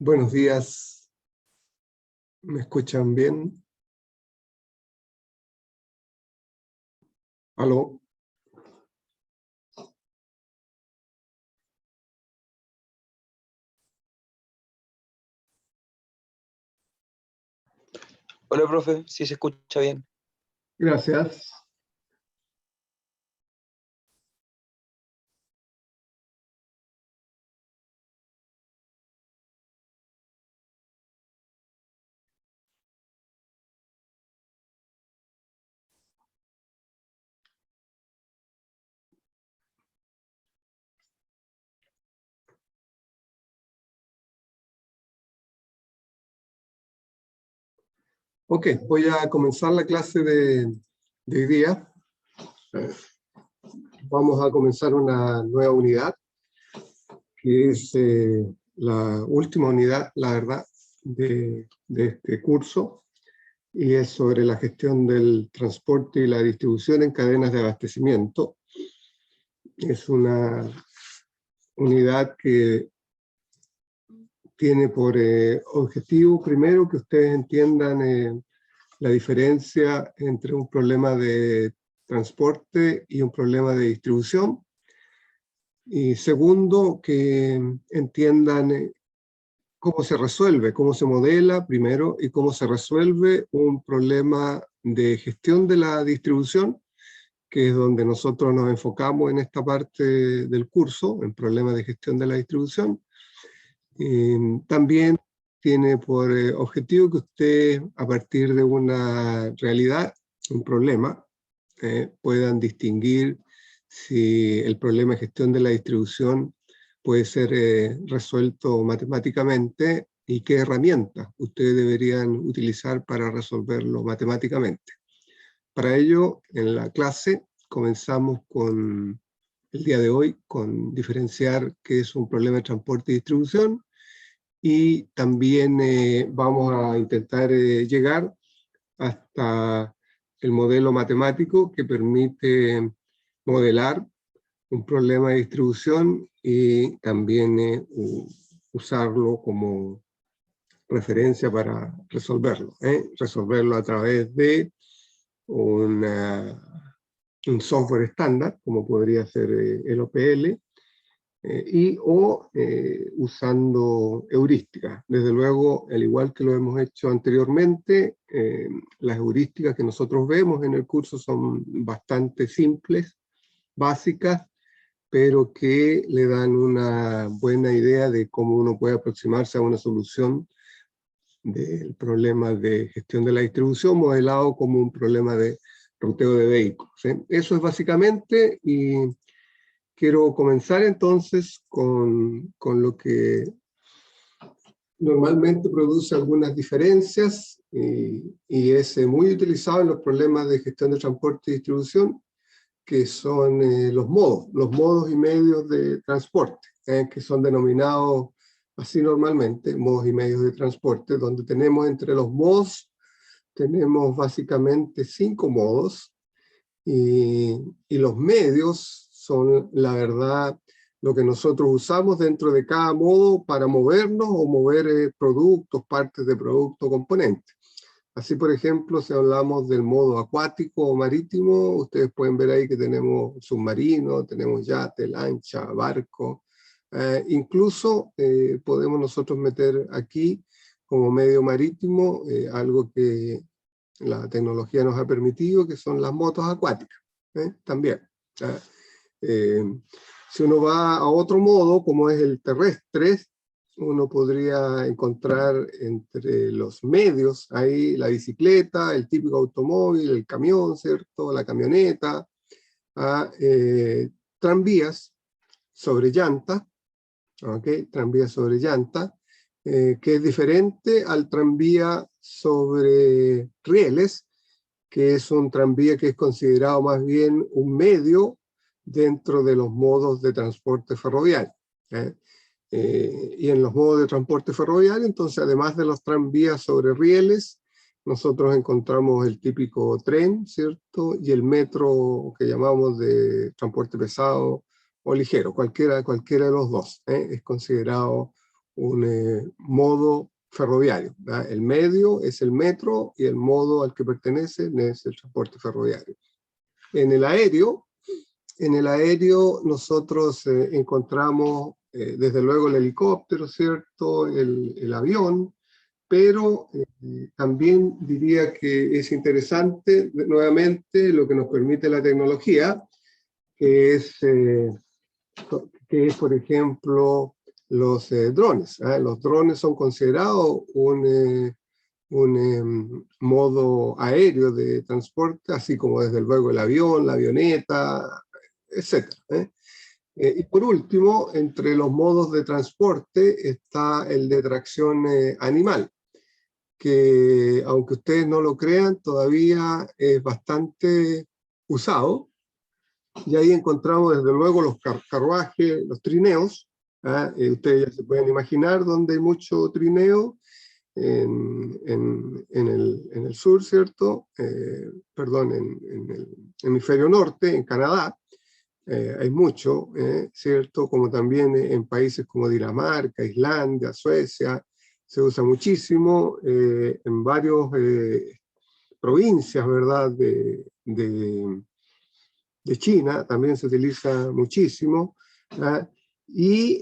Buenos días, ¿me escuchan bien? ¿Aló? Hola, profe, sí se escucha bien. Gracias. Ok, voy a comenzar la clase de hoy día. Vamos a comenzar una nueva unidad, que es la última unidad, la verdad, de este curso, y es sobre la gestión del transporte y la distribución en cadenas de abastecimiento. Es una unidad que tiene por objetivo, primero, que ustedes entiendan la diferencia entre un problema de transporte y un problema de distribución. Y segundo, que entiendan cómo se resuelve, cómo se modela primero y cómo se resuelve un problema de gestión de la distribución, que es donde nosotros nos enfocamos en esta parte del curso, en problemas de gestión de la distribución. También tiene por objetivo que ustedes, a partir de una realidad, un problema, puedan distinguir si el problema de gestión de la distribución puede ser resuelto matemáticamente y qué herramientas ustedes deberían utilizar para resolverlo matemáticamente. Para ello, en la clase comenzamos con el día de hoy con diferenciar qué es un problema de transporte y distribución, y también vamos a intentar llegar hasta el modelo matemático que permite modelar un problema de distribución y también usarlo como referencia para resolverlo. Resolverlo a través de un software estándar, como podría ser el OPL, o usando heurísticas. Desde luego, al igual que lo hemos hecho anteriormente, las heurísticas que nosotros vemos en el curso son bastante simples, básicas, pero que le dan una buena idea de cómo uno puede aproximarse a una solución del problema de gestión de la distribución, modelado como un problema de ruteo de vehículos. Eso es básicamente, y quiero comenzar entonces con lo que normalmente produce algunas diferencias y es muy utilizado en los problemas de gestión de transporte y distribución, que son los modos y medios de transporte, que son denominados así normalmente, modos y medios de transporte, donde tenemos entre los modos, tenemos básicamente 5 modos, y los medios son, la verdad, lo que nosotros usamos dentro de cada modo para movernos o mover productos, partes de producto, componentes. Así, por ejemplo, si hablamos del modo acuático o marítimo, ustedes pueden ver ahí que tenemos submarino, tenemos yate, lancha, barco. Incluso podemos nosotros meter aquí como medio marítimo algo que la tecnología nos ha permitido, que son las motos acuáticas, también. Si uno va a otro modo, como es el terrestre, uno podría encontrar entre los medios ahí la bicicleta, el típico automóvil, el camión, ¿cierto? La camioneta, tranvías sobre llanta, ¿okay? Tranvía sobre llanta, que es diferente al tranvía sobre rieles, que es un tranvía que es considerado más bien un medio dentro de los modos de transporte ferroviario. Y en los modos de transporte ferroviario, entonces, además de los tranvías sobre rieles, nosotros encontramos el típico tren, ¿cierto? Y el metro que llamamos de transporte pesado o ligero, cualquiera de los dos, es considerado modo ferroviario, ¿verdad? El medio es el metro y el modo al que pertenece es el transporte ferroviario. En el aéreo nosotros encontramos desde luego el helicóptero, ¿cierto? El avión, pero también diría que es interesante nuevamente lo que nos permite la tecnología, que es por ejemplo, los drones. Los drones son considerados un modo aéreo de transporte, así como desde luego el avión, la avioneta, etc. Y por último, entre los modos de transporte está el de tracción animal, que aunque ustedes no lo crean, todavía es bastante usado. Y ahí encontramos desde luego los carruajes, los trineos. Ustedes ya se pueden imaginar donde hay mucho trineo, en el sur, ¿cierto? Perdón, en el hemisferio norte, en Canadá, hay mucho, ¿cierto? Como también en países como Dinamarca, Islandia, Suecia, se usa muchísimo, en varias provincias, ¿verdad? De China también se utiliza muchísimo, ¿ah? Y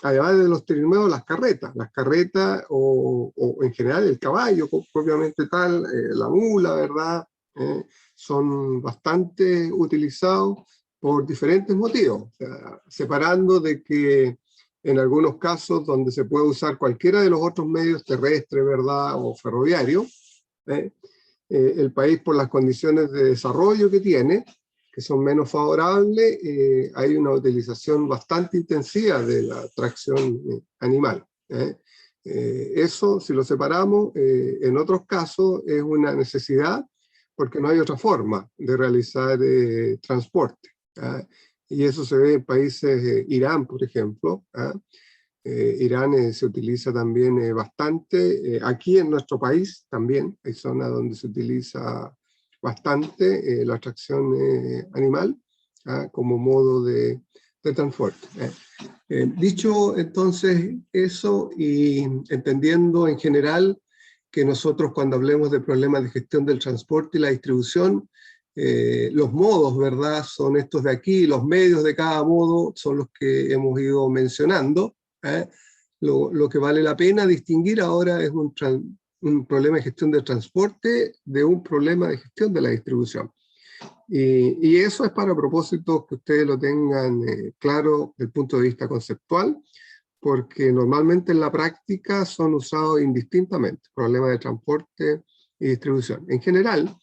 además de los trineos, las carretas o en general el caballo propiamente tal, la mula, ¿verdad? Son bastante utilizados por diferentes motivos, o sea, separando de que en algunos casos donde se puede usar cualquiera de los otros medios terrestres, ¿verdad? O ferroviarios, el país por las condiciones de desarrollo que tiene, que son menos favorables, hay una utilización bastante intensiva de la tracción animal. Eso, si lo separamos, en otros casos es una necesidad porque no hay otra forma de realizar transporte. Y eso se ve en países, Irán, por ejemplo. Irán se utiliza también bastante. Aquí en nuestro país también hay zonas donde se utiliza bastante la tracción animal como modo de transporte. Dicho entonces eso y entendiendo en general que nosotros cuando hablemos de problemas de gestión del transporte y la distribución, los modos, ¿verdad? Son estos de aquí, los medios de cada modo son los que hemos ido mencionando. Lo que vale la pena distinguir ahora es un problema de gestión del transporte de un problema de gestión de la distribución. Y eso es para propósitos que ustedes lo tengan claro desde el punto de vista conceptual, porque normalmente en la práctica son usados indistintamente, problemas de transporte y distribución. En general,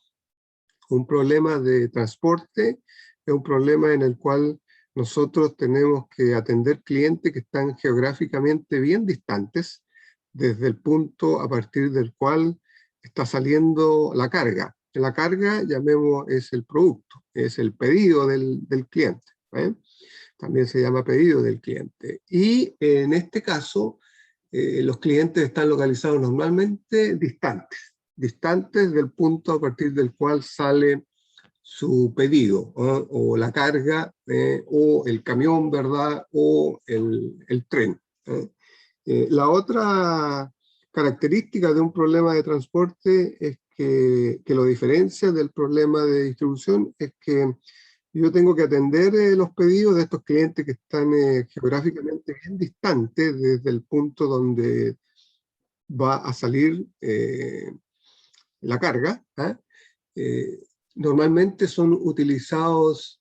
un problema de transporte es un problema en el cual nosotros tenemos que atender clientes que están geográficamente bien distantes desde el punto a partir del cual está saliendo la carga. La carga, llamemos, es el producto, es el pedido del cliente. También se llama pedido del cliente. Y en este caso, los clientes están localizados normalmente distantes del punto a partir del cual sale su pedido, o la carga, o el camión, ¿verdad? O el tren. La otra característica de un problema de transporte es que lo diferencia del problema de distribución es que yo tengo que atender los pedidos de estos clientes que están geográficamente bien distantes desde el punto donde va a salir la carga. Normalmente son utilizados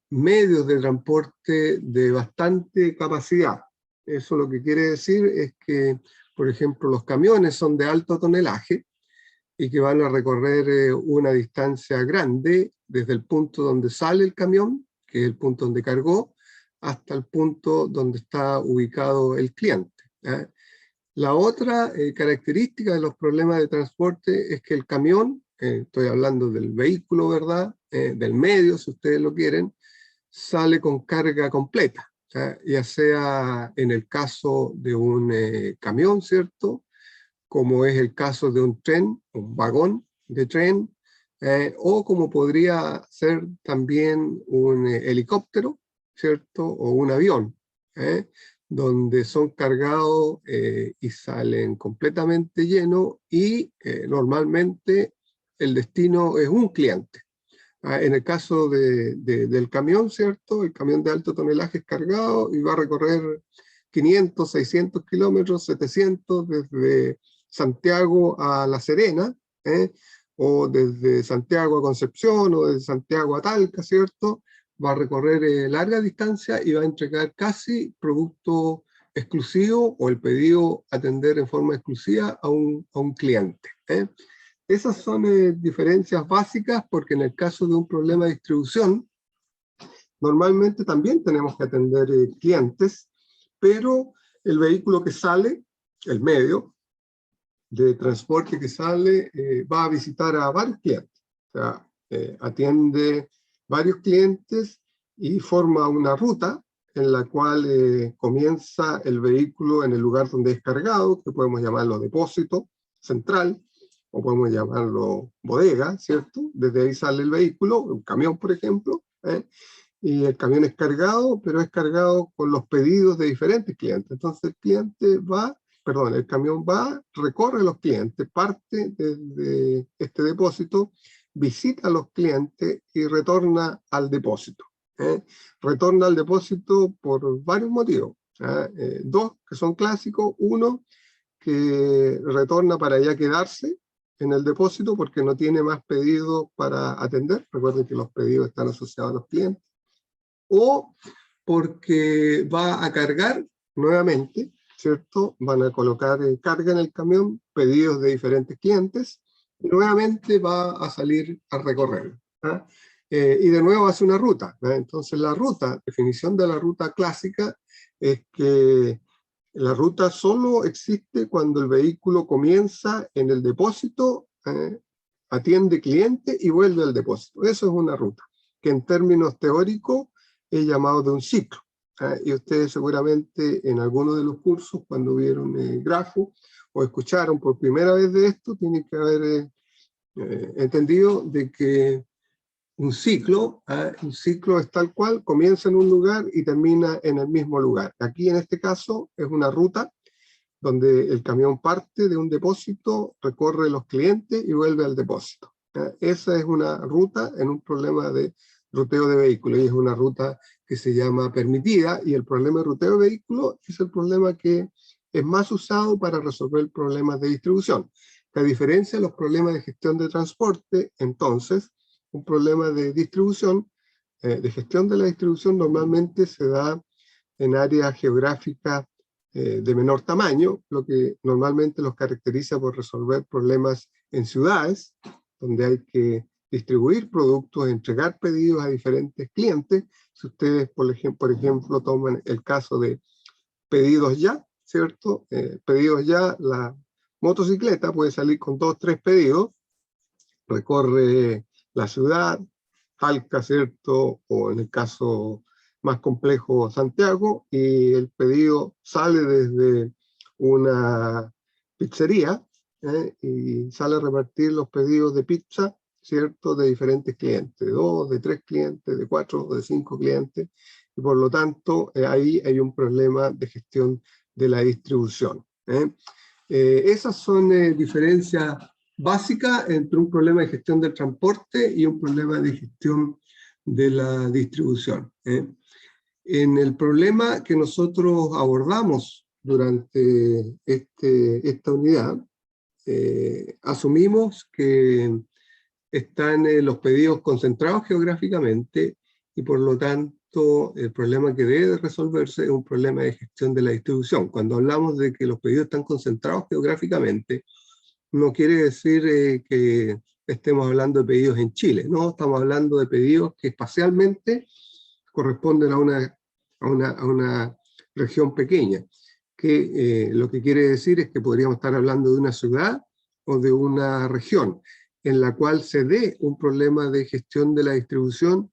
medios de transporte de bastante capacidad. Eso lo que quiere decir es que, por ejemplo, los camiones son de alto tonelaje y que van a recorrer una distancia grande desde el punto donde sale el camión, que es el punto donde cargó, hasta el punto donde está ubicado el cliente. La otra característica de los problemas de transporte es que el camión, estoy hablando del vehículo, ¿verdad? Del medio, si ustedes lo quieren, sale con carga completa, ya sea en el caso de un camión, ¿cierto? Como es el caso de un tren, un vagón de tren, o como podría ser también un helicóptero, ¿cierto? O un avión, donde son cargados y salen completamente llenos y normalmente el destino es un cliente. En el caso del camión, ¿cierto? El camión de alto tonelaje es cargado y va a recorrer 500, 600 kilómetros, 700 desde Santiago a La Serena, o desde Santiago a Concepción, o desde Santiago a Talca, ¿cierto? Va a recorrer larga distancia y va a entregar casi producto exclusivo o el pedido atender en forma exclusiva a un cliente. Esas son diferencias básicas porque en el caso de un problema de distribución, normalmente también tenemos que atender clientes, pero el vehículo que sale, el medio de transporte que sale, va a visitar a varios clientes. O sea, atiende varios clientes y forma una ruta en la cual comienza el vehículo en el lugar donde es cargado, que podemos llamarlo depósito central, o podemos llamarlo bodega, ¿cierto? Desde ahí sale el vehículo, un camión, por ejemplo, y el camión es cargado, pero es cargado con los pedidos de diferentes clientes. Entonces el cliente va, perdón, el camión va, recorre los clientes, parte desde este depósito, visita a los clientes y retorna al depósito. Retorna al depósito por varios motivos. Dos que son clásicos. Uno, que retorna para ya quedarse en el depósito porque no tiene más pedidos para atender. Recuerden que los pedidos están asociados a los clientes. O porque va a cargar nuevamente, ¿cierto? Van a colocar carga en el camión, pedidos de diferentes clientes, y nuevamente va a salir a recorrer. Y de nuevo hace una ruta. Entonces la ruta, definición de la ruta clásica, es que la ruta solo existe cuando el vehículo comienza en el depósito, atiende cliente y vuelve al depósito. Eso es una ruta, que en términos teóricos es llamado de un ciclo. Y ustedes seguramente en alguno de los cursos, cuando vieron el grafo o escucharon por primera vez de esto, tienen que haber entendido de que un ciclo es tal cual, comienza en un lugar y termina en el mismo lugar. Aquí en este caso es una ruta donde el camión parte de un depósito, recorre los clientes y vuelve al depósito. Esa es una ruta en un problema de ruteo de vehículos, y es una ruta que se llama permitida, y el problema de ruteo de vehículos es el problema que es más usado para resolver problemas de distribución. A diferencia de los problemas de gestión de transporte, entonces, un problema de distribución, de gestión de la distribución, normalmente se da en áreas geográficas de menor tamaño, lo que normalmente los caracteriza por resolver problemas en ciudades, donde hay que distribuir productos, entregar pedidos a diferentes clientes. Si ustedes, por ejemplo, toman el caso de pedidos ya, ¿cierto? Pedidos ya, la motocicleta puede salir con 2 o 3 pedidos, recorre la ciudad, Talca, ¿cierto? O en el caso más complejo, Santiago, y el pedido sale desde una pizzería y sale a repartir los pedidos de pizza, ¿cierto? De diferentes clientes, de 2, de 3 clientes, de 4 o de 5 clientes, y por lo tanto ahí hay un problema de gestión de la distribución. Esas son diferencias básica entre un problema de gestión del transporte y un problema de gestión de la distribución. En el problema que nosotros abordamos durante esta unidad, asumimos que están los pedidos concentrados geográficamente y por lo tanto el problema que debe resolverse es un problema de gestión de la distribución. Cuando hablamos de que los pedidos están concentrados geográficamente, no quiere decir que estemos hablando de pedidos en Chile, no, estamos hablando de pedidos que espacialmente corresponden a una región pequeña, que lo que quiere decir es que podríamos estar hablando de una ciudad o de una región en la cual se dé un problema de gestión de la distribución,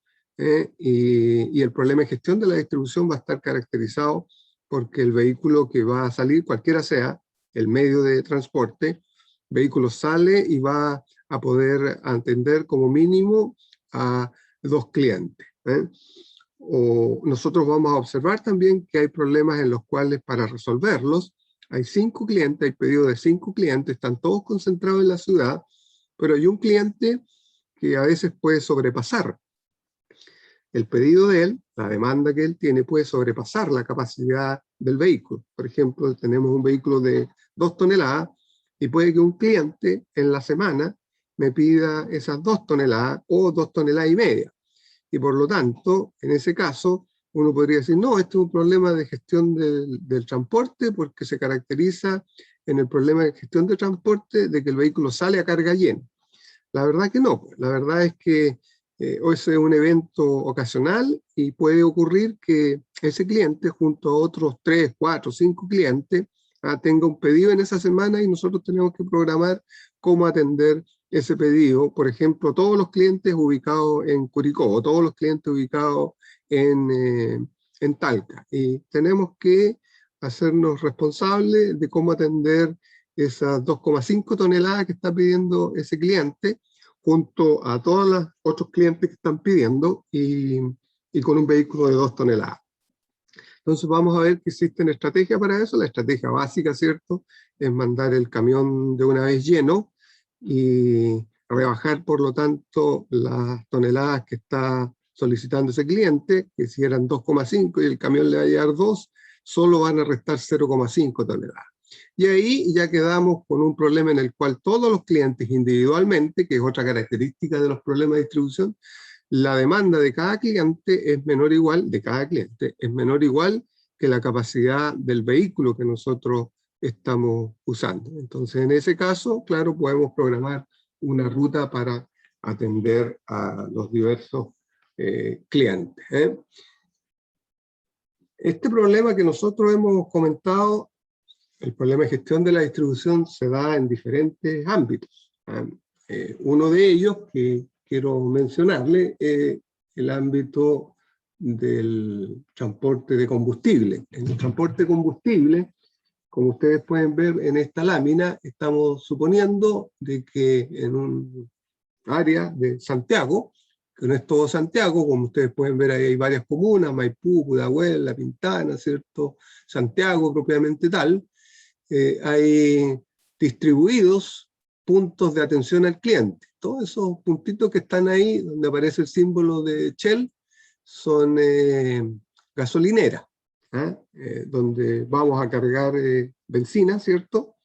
y el problema de gestión de la distribución va a estar caracterizado porque el vehículo que va a salir, cualquiera sea el medio de transporte, vehículo sale y va a poder atender como mínimo a 2 clientes. o nosotros vamos a observar también que hay problemas en los cuales para resolverlos hay 5 clientes, hay pedidos de 5 clientes, están todos concentrados en la ciudad, pero hay un cliente que a veces puede sobrepasar el pedido de él, la demanda que él tiene puede sobrepasar la capacidad del vehículo. Por ejemplo, tenemos un vehículo de 2 toneladas y puede que un cliente en la semana me pida esas 2 toneladas o 2 toneladas y media. Y por lo tanto, en ese caso, uno podría decir, no, este es un problema de gestión del transporte porque se caracteriza en el problema de gestión de transporte de que el vehículo sale a carga llena. La verdad que no, la verdad es que ese es un evento ocasional y puede ocurrir que ese cliente junto a otros 3, 4, 5 clientes tenga un pedido en esa semana y nosotros tenemos que programar cómo atender ese pedido. Por ejemplo, todos los clientes ubicados en Curicó, o todos los clientes ubicados en Talca. Y tenemos que hacernos responsables de cómo atender esas 2,5 toneladas que está pidiendo ese cliente, junto a todos los otros clientes que están pidiendo y con un vehículo de 2 toneladas. Entonces vamos a ver que existen estrategias para eso. La estrategia básica, ¿cierto?, es mandar el camión de una vez lleno y rebajar, por lo tanto, las toneladas que está solicitando ese cliente, que si eran 2,5 y el camión le va a llevar 2, solo van a restar 0,5 toneladas. Y ahí ya quedamos con un problema en el cual todos los clientes individualmente, que es otra característica de los problemas de distribución, la demanda de cada cliente es menor o igual, que la capacidad del vehículo que nosotros estamos usando. Entonces, en ese caso, claro, podemos programar una ruta para atender a los diversos clientes. Este problema que nosotros hemos comentado, el problema de gestión de la distribución, se da en diferentes ámbitos. Uno de ellos que quiero mencionarle es el ámbito del transporte de combustible. En el transporte de combustible, como ustedes pueden ver en esta lámina, estamos suponiendo de que en un área de Santiago, que no es todo Santiago, como ustedes pueden ver ahí hay varias comunas, Maipú, Pudahuel, La Pintana, ¿cierto?, Santiago propiamente tal, hay distribuidos puntos de atención al cliente. Todos esos puntitos que están ahí, donde aparece el símbolo de Shell, son gasolineras, donde vamos a cargar benzina, ¿cierto?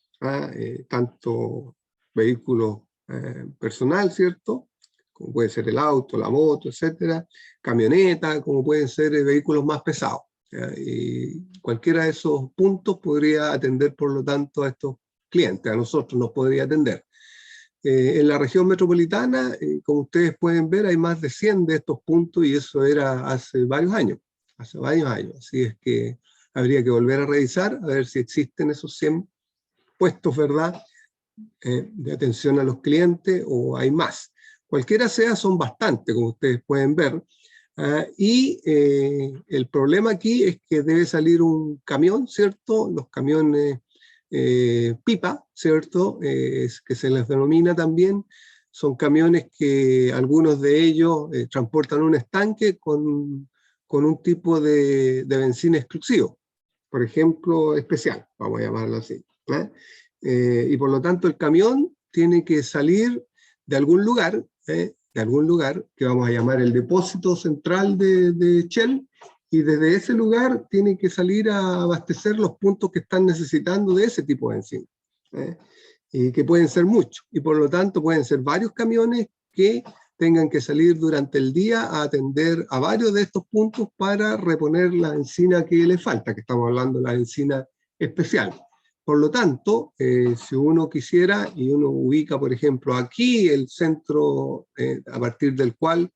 Tanto vehículos personal, ¿cierto?, como puede ser el auto, la moto, etcétera, camioneta, como pueden ser vehículos más pesados. Y cualquiera de esos puntos podría atender, por lo tanto, a estos clientes. A nosotros nos podría atender. En la región metropolitana, como ustedes pueden ver, hay más de 100 de estos puntos y eso era hace varios años. Así es que habría que volver a revisar, a ver si existen esos 100 puestos, ¿verdad?, de atención a los clientes, o hay más. Cualquiera sea, son bastantes, como ustedes pueden ver. Y el problema aquí es que debe salir un camión, ¿cierto? Los camiones pipa, ¿cierto?, que se les denomina también. Son camiones que algunos de ellos transportan un estanque con un tipo de benzina exclusivo, por ejemplo, especial, vamos a llamarlo así. Y por lo tanto el camión tiene que salir de algún lugar, que vamos a llamar el depósito central de Shell, y desde ese lugar tiene que salir a abastecer los puntos que están necesitando de ese tipo de benzina, y que pueden ser muchos, y por lo tanto pueden ser varios camiones que tengan que salir durante el día a atender a varios de estos puntos para reponer la benzina que le falta, que estamos hablando de la benzina especial. Por lo tanto, si uno quisiera, y uno ubica, por ejemplo, aquí el centro a partir del cual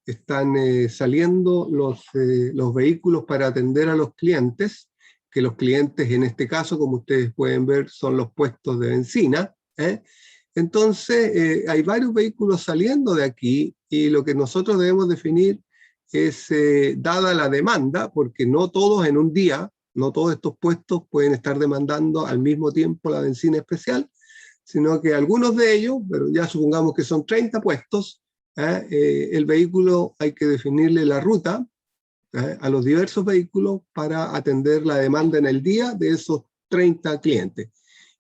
están saliendo los vehículos para atender a los clientes, que los clientes en este caso, como ustedes pueden ver, son los puestos de benzina. Entonces, hay varios vehículos saliendo de aquí, y lo que nosotros debemos definir es, dada la demanda, porque no todos en un día, no todos estos puestos pueden estar demandando al mismo tiempo la benzina especial, sino que algunos de ellos, pero ya supongamos que son 30 puestos, el vehículo hay que definirle la ruta, a los diversos vehículos para atender la demanda en el día de esos 30 clientes.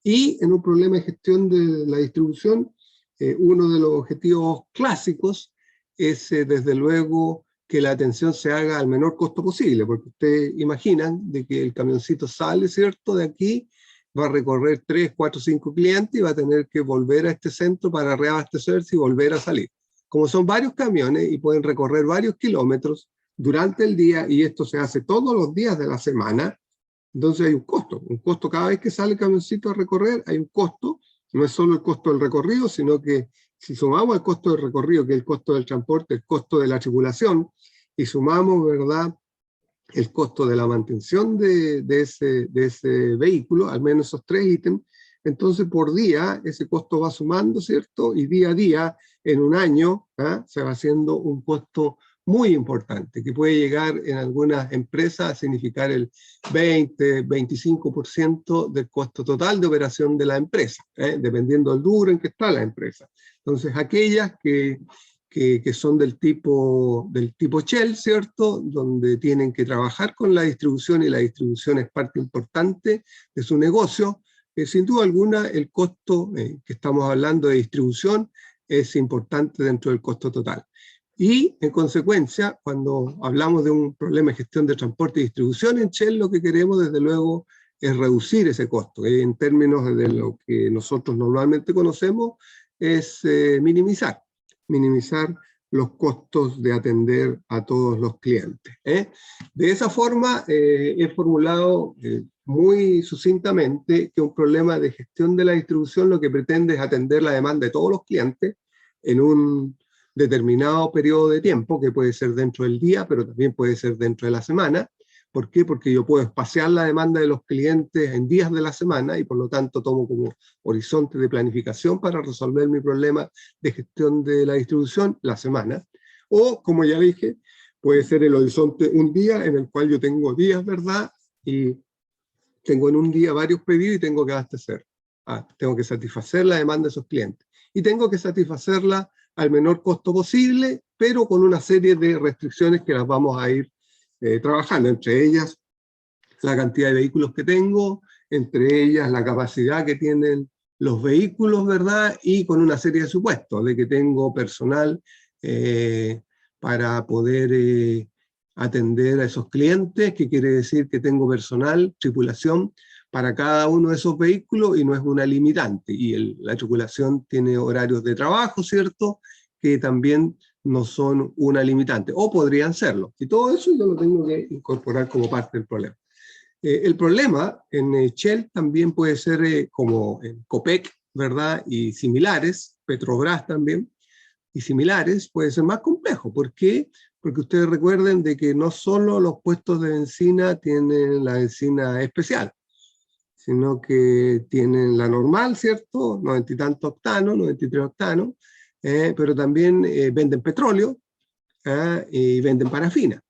Y en un problema de gestión de la distribución, uno de los objetivos clásicos es, desde luego, que la atención se haga al menor costo posible, porque ustedes imaginan de que el camioncito sale, ¿cierto?, de aquí, va a recorrer 3, 4, 5 clientes y va a tener que volver a este centro para reabastecerse y volver a salir. Como son varios camiones y pueden recorrer varios kilómetros durante el día, y esto se hace todos los días de la semana, entonces hay un costo cada vez que sale el camioncito a recorrer, hay un costo, no es solo el costo del recorrido, sino que si sumamos el costo del recorrido, que es el costo del transporte, el costo de la tripulación, y sumamos, ¿verdad?, el costo de la mantención de ese vehículo, al menos esos 3 ítems, entonces por día ese costo va sumando, ¿cierto? Y día a día, en un año, se va haciendo un costo muy importante, que puede llegar en algunas empresas a significar el 20, 25% del costo total de operación de la empresa, dependiendo del rubro en que está la empresa. Entonces, aquellas que son del tipo Shell, ¿cierto?, donde tienen que trabajar con la distribución, y la distribución es parte importante de su negocio, sin duda alguna el costo que estamos hablando de distribución es importante dentro del costo total. Y, en consecuencia, cuando hablamos de un problema de gestión de transporte y distribución en Shell, lo que queremos, desde luego, es reducir ese costo. En términos de lo que nosotros normalmente conocemos, es minimizar los costos de atender a todos los clientes. De esa forma, he formulado muy sucintamente que un problema de gestión de la distribución lo que pretende es atender la demanda de todos los clientes en un determinado periodo de tiempo, que puede ser dentro del día, pero también puede ser dentro de la semana. ¿Por qué? Porque yo puedo espaciar la demanda de los clientes en días de la semana y por lo tanto tomo como horizonte de planificación para resolver mi problema de gestión de la distribución la semana. O, como ya dije, puede ser el horizonte un día en el cual yo tengo días, ¿verdad? Y tengo en un día varios pedidos y tengo que abastecer. Tengo que satisfacer la demanda de esos clientes. Y tengo que satisfacerla al menor costo posible, pero con una serie de restricciones que las vamos a ir trabajando, entre ellas la cantidad de vehículos que tengo, entre ellas la capacidad que tienen los vehículos, ¿verdad? Y con una serie de supuestos, de que tengo personal para poder atender a esos clientes, que quiere decir que tengo personal, tripulación, para cada uno de esos vehículos, y no es una limitante. Y la tripulación tiene horarios de trabajo, ¿cierto?, que también no son una limitante, o podrían serlo. Y todo eso yo lo tengo que incorporar como parte del problema. El problema en Shell también puede ser como en Copec, ¿verdad?, y similares, Petrobras también, y similares, puede ser más complejo. ¿Por qué? Porque ustedes recuerden de que no solo los puestos de bencina tienen la bencina especial, sino que tienen la normal, ¿cierto?, 90 y tantos octanos, 93 octanos, pero también venden petróleo y venden parafina.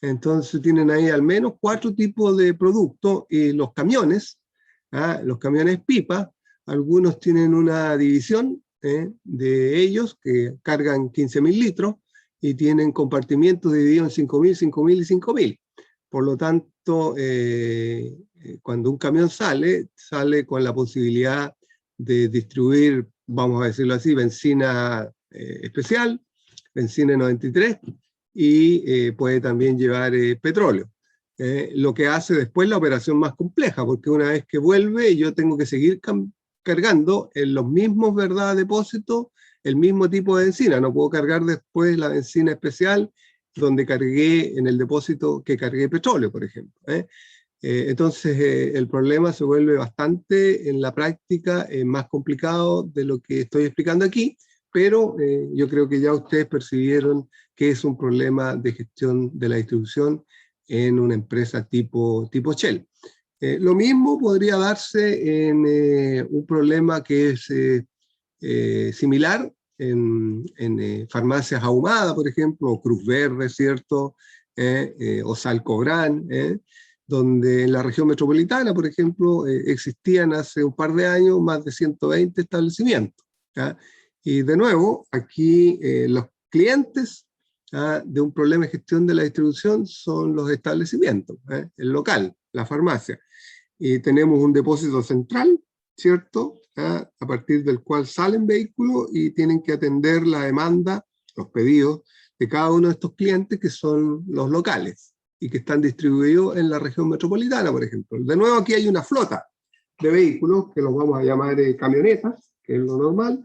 Entonces tienen ahí al menos 4 tipos de productos, y los camiones pipa, algunos tienen una división de ellos que cargan 15.000 litros y tienen compartimientos divididos en 5.000, 5.000 y 5.000. Por lo tanto, cuando un camión sale con la posibilidad de distribuir, vamos a decirlo así, bencina especial, bencina 93, y puede también llevar petróleo. Lo que hace después la operación más compleja, porque una vez que vuelve yo tengo que seguir cargando en los mismos, ¿verdad?, depósitos, el mismo tipo de bencina. No puedo cargar después la bencina especial donde cargué en el depósito que cargué petróleo, por ejemplo. Entonces el problema se vuelve bastante, en la práctica, más complicado de lo que estoy explicando aquí, pero yo creo que ya ustedes percibieron que es un problema de gestión de la distribución en una empresa tipo Shell. Lo mismo podría darse en un problema que es similar en farmacias ahumadas, por ejemplo, o Cruz Verde, ¿cierto?, o Salcobran, donde en la región metropolitana, por ejemplo, existían hace un par de años más de 120 establecimientos. Y de nuevo, aquí los clientes de un problema de gestión de la distribución son los establecimientos, el local, la farmacia. Y tenemos un depósito central, ¿cierto? A partir del cual salen vehículos y tienen que atender la demanda, los pedidos de cada uno de estos clientes que son los locales y que están distribuidos en la región metropolitana, por ejemplo. De nuevo aquí hay una flota de vehículos que los vamos a llamar camionetas, que es lo normal,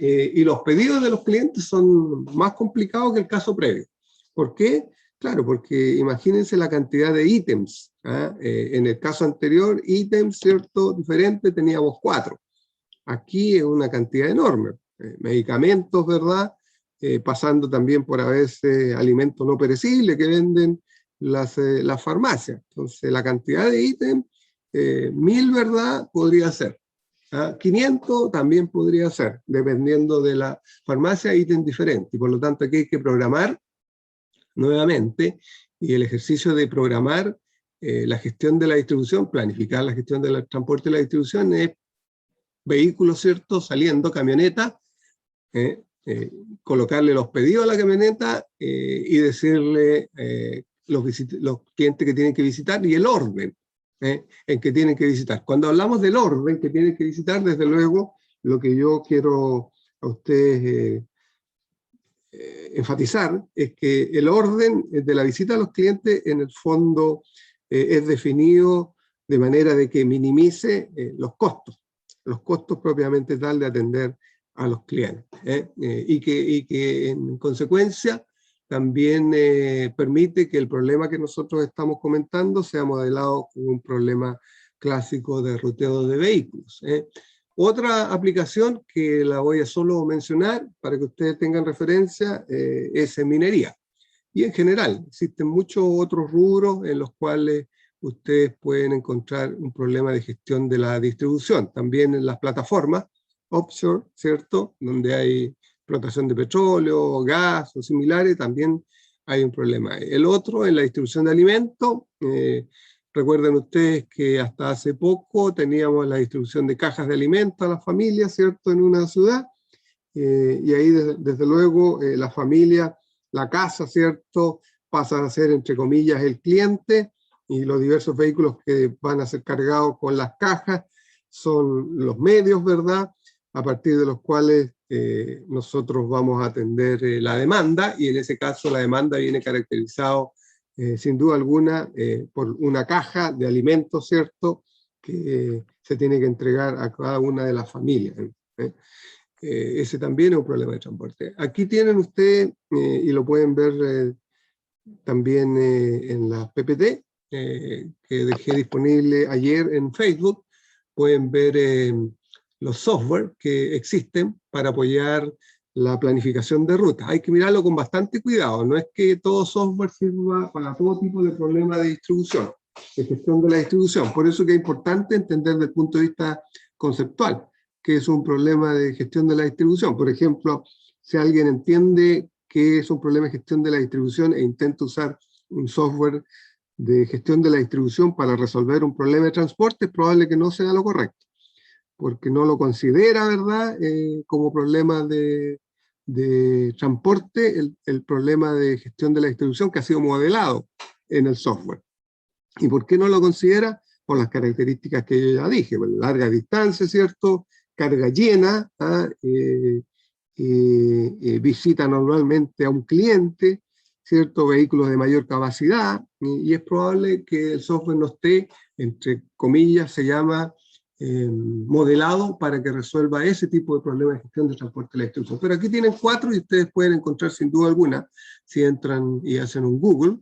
y los pedidos de los clientes son más complicados que el caso previo. ¿Por qué? Claro, porque imagínense la cantidad de ítems. En el caso anterior, ítems, ¿cierto? Diferentes, teníamos 4. Aquí es una cantidad enorme. Medicamentos, ¿verdad? Pasando también por a veces alimentos no perecibles que venden las farmacias. Entonces, la cantidad de ítems, 1000, ¿verdad? Podría ser. 500 también podría ser, dependiendo de la farmacia, ítems diferentes. Y por lo tanto, aquí hay que programar nuevamente, y el ejercicio de programar la gestión de la distribución, planificar la gestión del transporte y la distribución, es vehículos, ¿cierto? Saliendo, camioneta, colocarle los pedidos a la camioneta y decirle los clientes que tienen que visitar y el orden en que tienen que visitar. Cuando hablamos del orden que tienen que visitar, desde luego, lo que yo quiero a ustedes enfatizar es que el orden de la visita a los clientes en el fondo es definido de manera de que minimice los costos propiamente tal de atender a los clientes, y que en consecuencia también permite que el problema que nosotros estamos comentando sea modelado como un problema clásico de ruteo de vehículos. Otra aplicación que la voy a solo mencionar para que ustedes tengan referencia es en minería. Y en general, existen muchos otros rubros en los cuales ustedes pueden encontrar un problema de gestión de la distribución. También en las plataformas offshore, ¿cierto? Donde hay explotación de petróleo, gas o similares, también hay un problema. El otro, en la distribución de alimentos, recuerden ustedes que hasta hace poco teníamos la distribución de cajas de alimentos a las familias, ¿cierto? En una ciudad, y ahí desde luego la familia, la casa, ¿cierto? Pasa a ser, entre comillas, el cliente, y los diversos vehículos que van a ser cargados con las cajas son los medios, ¿verdad? A partir de los cuales nosotros vamos a atender la demanda, y en ese caso la demanda viene caracterizado sin duda alguna por una caja de alimentos, ¿cierto?, que se tiene que entregar a cada una de las familias. Ese también es un problema de transporte. Aquí tienen ustedes, y lo pueden ver también en la PPT, que dejé disponible ayer en Facebook, pueden ver los software que existen para apoyar la planificación de rutas. Hay que mirarlo con bastante cuidado, no es que todo software sirva para todo tipo de problema de distribución, de gestión de la distribución. Por eso que es importante entender desde el punto de vista conceptual que es un problema de gestión de la distribución. Por ejemplo, si alguien entiende que es un problema de gestión de la distribución e intenta usar un software de gestión de la distribución para resolver un problema de transporte, es probable que no sea lo correcto, porque no lo considera, ¿verdad?, como problema de transporte, el problema de gestión de la distribución que ha sido modelado en el software. ¿Y por qué no lo considera? Por las características que yo ya dije, pues, larga distancia, ¿cierto?, carga llena, visita normalmente a un cliente, ¿cierto?, vehículos de mayor capacidad, y es probable que el software no esté, entre comillas, se llama modelado para que resuelva ese tipo de problemas de gestión de transporte y la distribución. Pero aquí tienen 4 y ustedes pueden encontrar sin duda alguna, si entran y hacen un Google,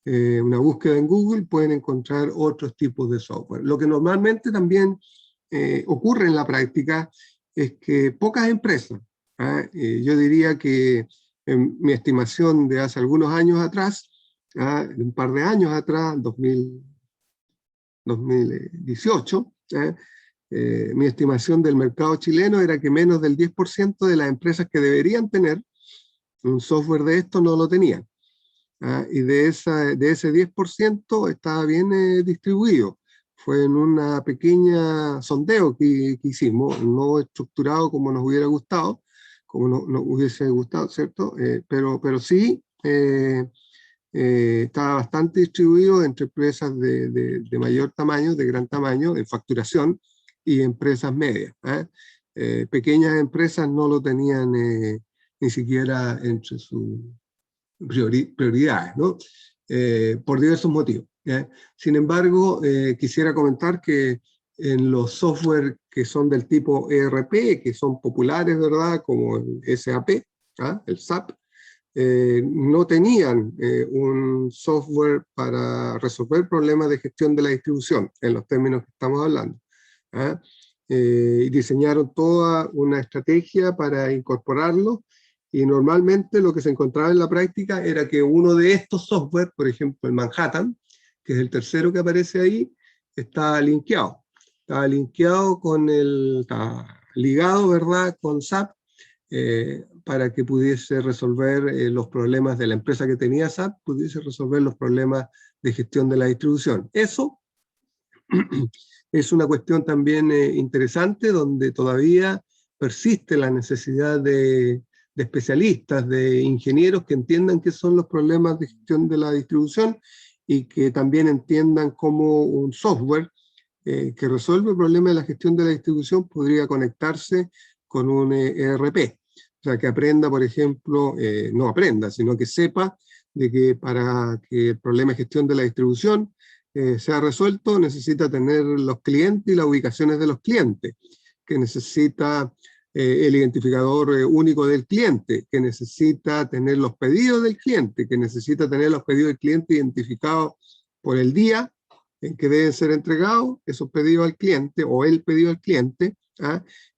una búsqueda en Google, pueden encontrar otros tipos de software. Lo que normalmente también ocurre en la práctica es que pocas empresas, yo diría que en mi estimación de hace algunos años atrás, un par de años atrás, 2018, mi estimación del mercado chileno era que menos del 10% de las empresas que deberían tener un software de esto no lo tenían. Y de ese 10% estaba bien distribuido. Fue en una pequeña sondeo que hicimos, no estructurado como nos hubiera gustado, como nos hubiese gustado, ¿cierto? Pero sí está bastante distribuido entre empresas de mayor tamaño, de gran tamaño, de facturación, y empresas medias. Pequeñas empresas no lo tenían ni siquiera entre sus prioridades, ¿no? Por diversos motivos. Sin embargo, quisiera comentar que en los software que son del tipo ERP, que son populares, ¿verdad? Como el SAP, el SAP, no tenían un software para resolver problemas de gestión de la distribución, en los términos que estamos hablando. Y diseñaron toda una estrategia para incorporarlo, y normalmente lo que se encontraba en la práctica era que uno de estos software, por ejemplo el Manhattan, que es el tercero que aparece ahí, está linkeado. Está linkeado con está ligado, ¿verdad?, con SAP, para que pudiese resolver los problemas de la empresa que tenía SAP, pudiese resolver los problemas de gestión de la distribución. Eso es una cuestión también interesante, donde todavía persiste la necesidad de especialistas, de ingenieros que entiendan qué son los problemas de gestión de la distribución, y que también entiendan cómo un software que resuelve el problema de la gestión de la distribución podría conectarse con un ERP. O sea, que aprenda, por ejemplo, no aprenda, sino que sepa de que para que el problema de gestión de la distribución sea resuelto, necesita tener los clientes y las ubicaciones de los clientes, que necesita el identificador único del cliente, que necesita tener los pedidos del cliente, que necesita tener los pedidos del cliente identificados por el día en que deben ser entregados esos pedidos al cliente, o el pedido al cliente,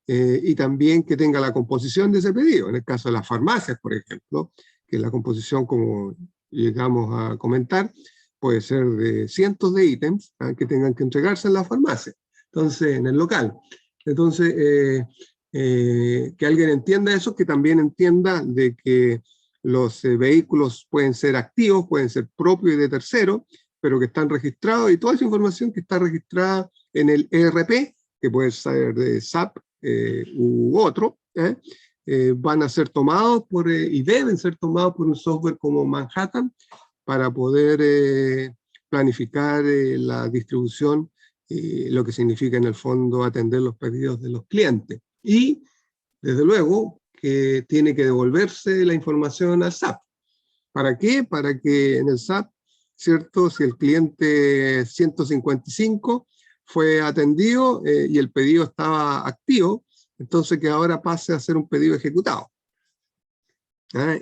y también que tenga la composición de ese pedido. En el caso de las farmacias, por ejemplo, que la composición, como llegamos a comentar, puede ser de cientos de ítems que tengan que entregarse en la farmacia, entonces en el local. Entonces, que alguien entienda eso, que también entienda de que los vehículos pueden ser activos, pueden ser propios y de terceros, pero que están registrados, y toda esa información que está registrada en el ERP, que puede ser de SAP u otro, van a ser tomados y deben ser tomados por un software como Manhattan, para poder planificar la distribución, lo que significa en el fondo atender los pedidos de los clientes. Y, desde luego, que tiene que devolverse la información al SAP. ¿Para qué? Para que en el SAP, ¿cierto?, si el cliente 155 fue atendido y el pedido estaba activo, entonces que ahora pase a ser un pedido ejecutado.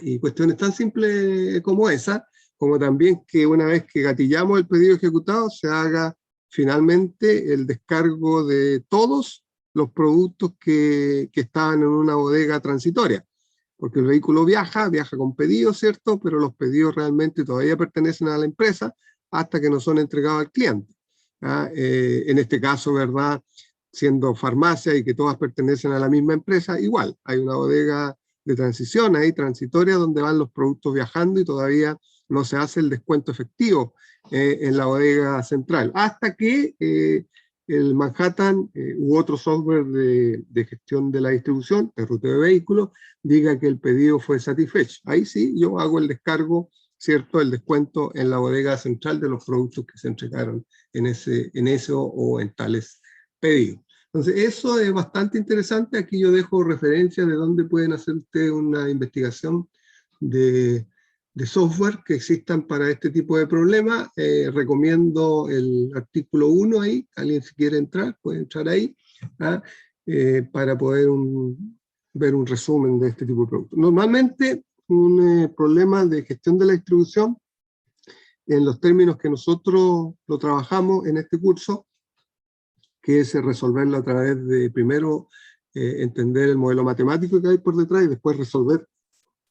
Y cuestiones tan simples como esa, como también que una vez que gatillamos el pedido ejecutado, se haga finalmente el descargo de todos los productos que estaban en una bodega transitoria. Porque el vehículo viaja con pedidos, ¿cierto? Pero los pedidos realmente todavía pertenecen a la empresa hasta que no son entregados al cliente. En este caso, ¿verdad?, siendo farmacia y que todas pertenecen a la misma empresa, igual, hay una bodega de transición ahí, transitoria, donde van los productos viajando y todavía no se hace el descuento efectivo en la bodega central, hasta que el Manhattan u otro software de gestión de la distribución, de ruteo de vehículos, diga que el pedido fue satisfecho. Ahí sí, yo hago el descargo, ¿cierto?, el descuento en la bodega central de los productos que se entregaron en eso o en tales pedidos. Entonces, eso es bastante interesante. Aquí yo dejo referencias de dónde pueden hacer ustedes una investigación de software que existan para este tipo de problemas. Recomiendo el artículo 1 ahí, alguien si quiere entrar, puede entrar ahí, para poder ver un resumen de este tipo de productos. Normalmente, un problema de gestión de la distribución, en los términos que nosotros lo trabajamos en este curso, que es resolverlo a través de, primero, entender el modelo matemático que hay por detrás, y después resolver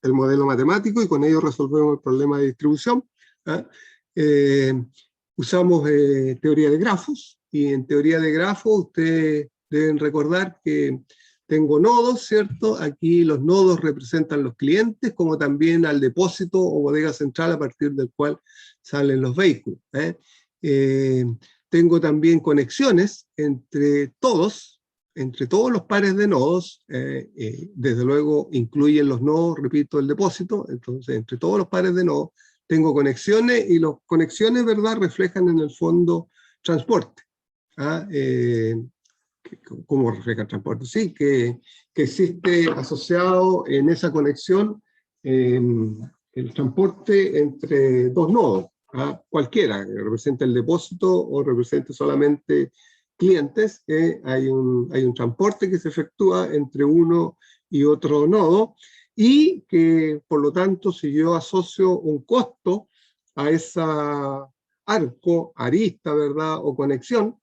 el modelo matemático, y con ello resolvemos el problema de distribución. Usamos teoría de grafos, y en teoría de grafos ustedes deben recordar que tengo nodos, ¿cierto? Aquí los nodos representan los clientes, como también al depósito o bodega central a partir del cual salen los vehículos. Tengo también conexiones entre todos, entre todos los pares de nodos, desde luego incluyen los nodos, repito, el depósito, entonces entre todos los pares de nodos tengo conexiones, y las conexiones, ¿verdad?, reflejan en el fondo transporte. ¿Ah? ¿Cómo refleja el transporte? Sí, que existe asociado en esa conexión el transporte entre dos nodos, ¿ah? Cualquiera, que represente el depósito o represente solamente clientes, hay un transporte que se efectúa entre uno y otro nodo, y que por lo tanto, si yo asocio un costo a esa arco, arista, ¿verdad?, o conexión,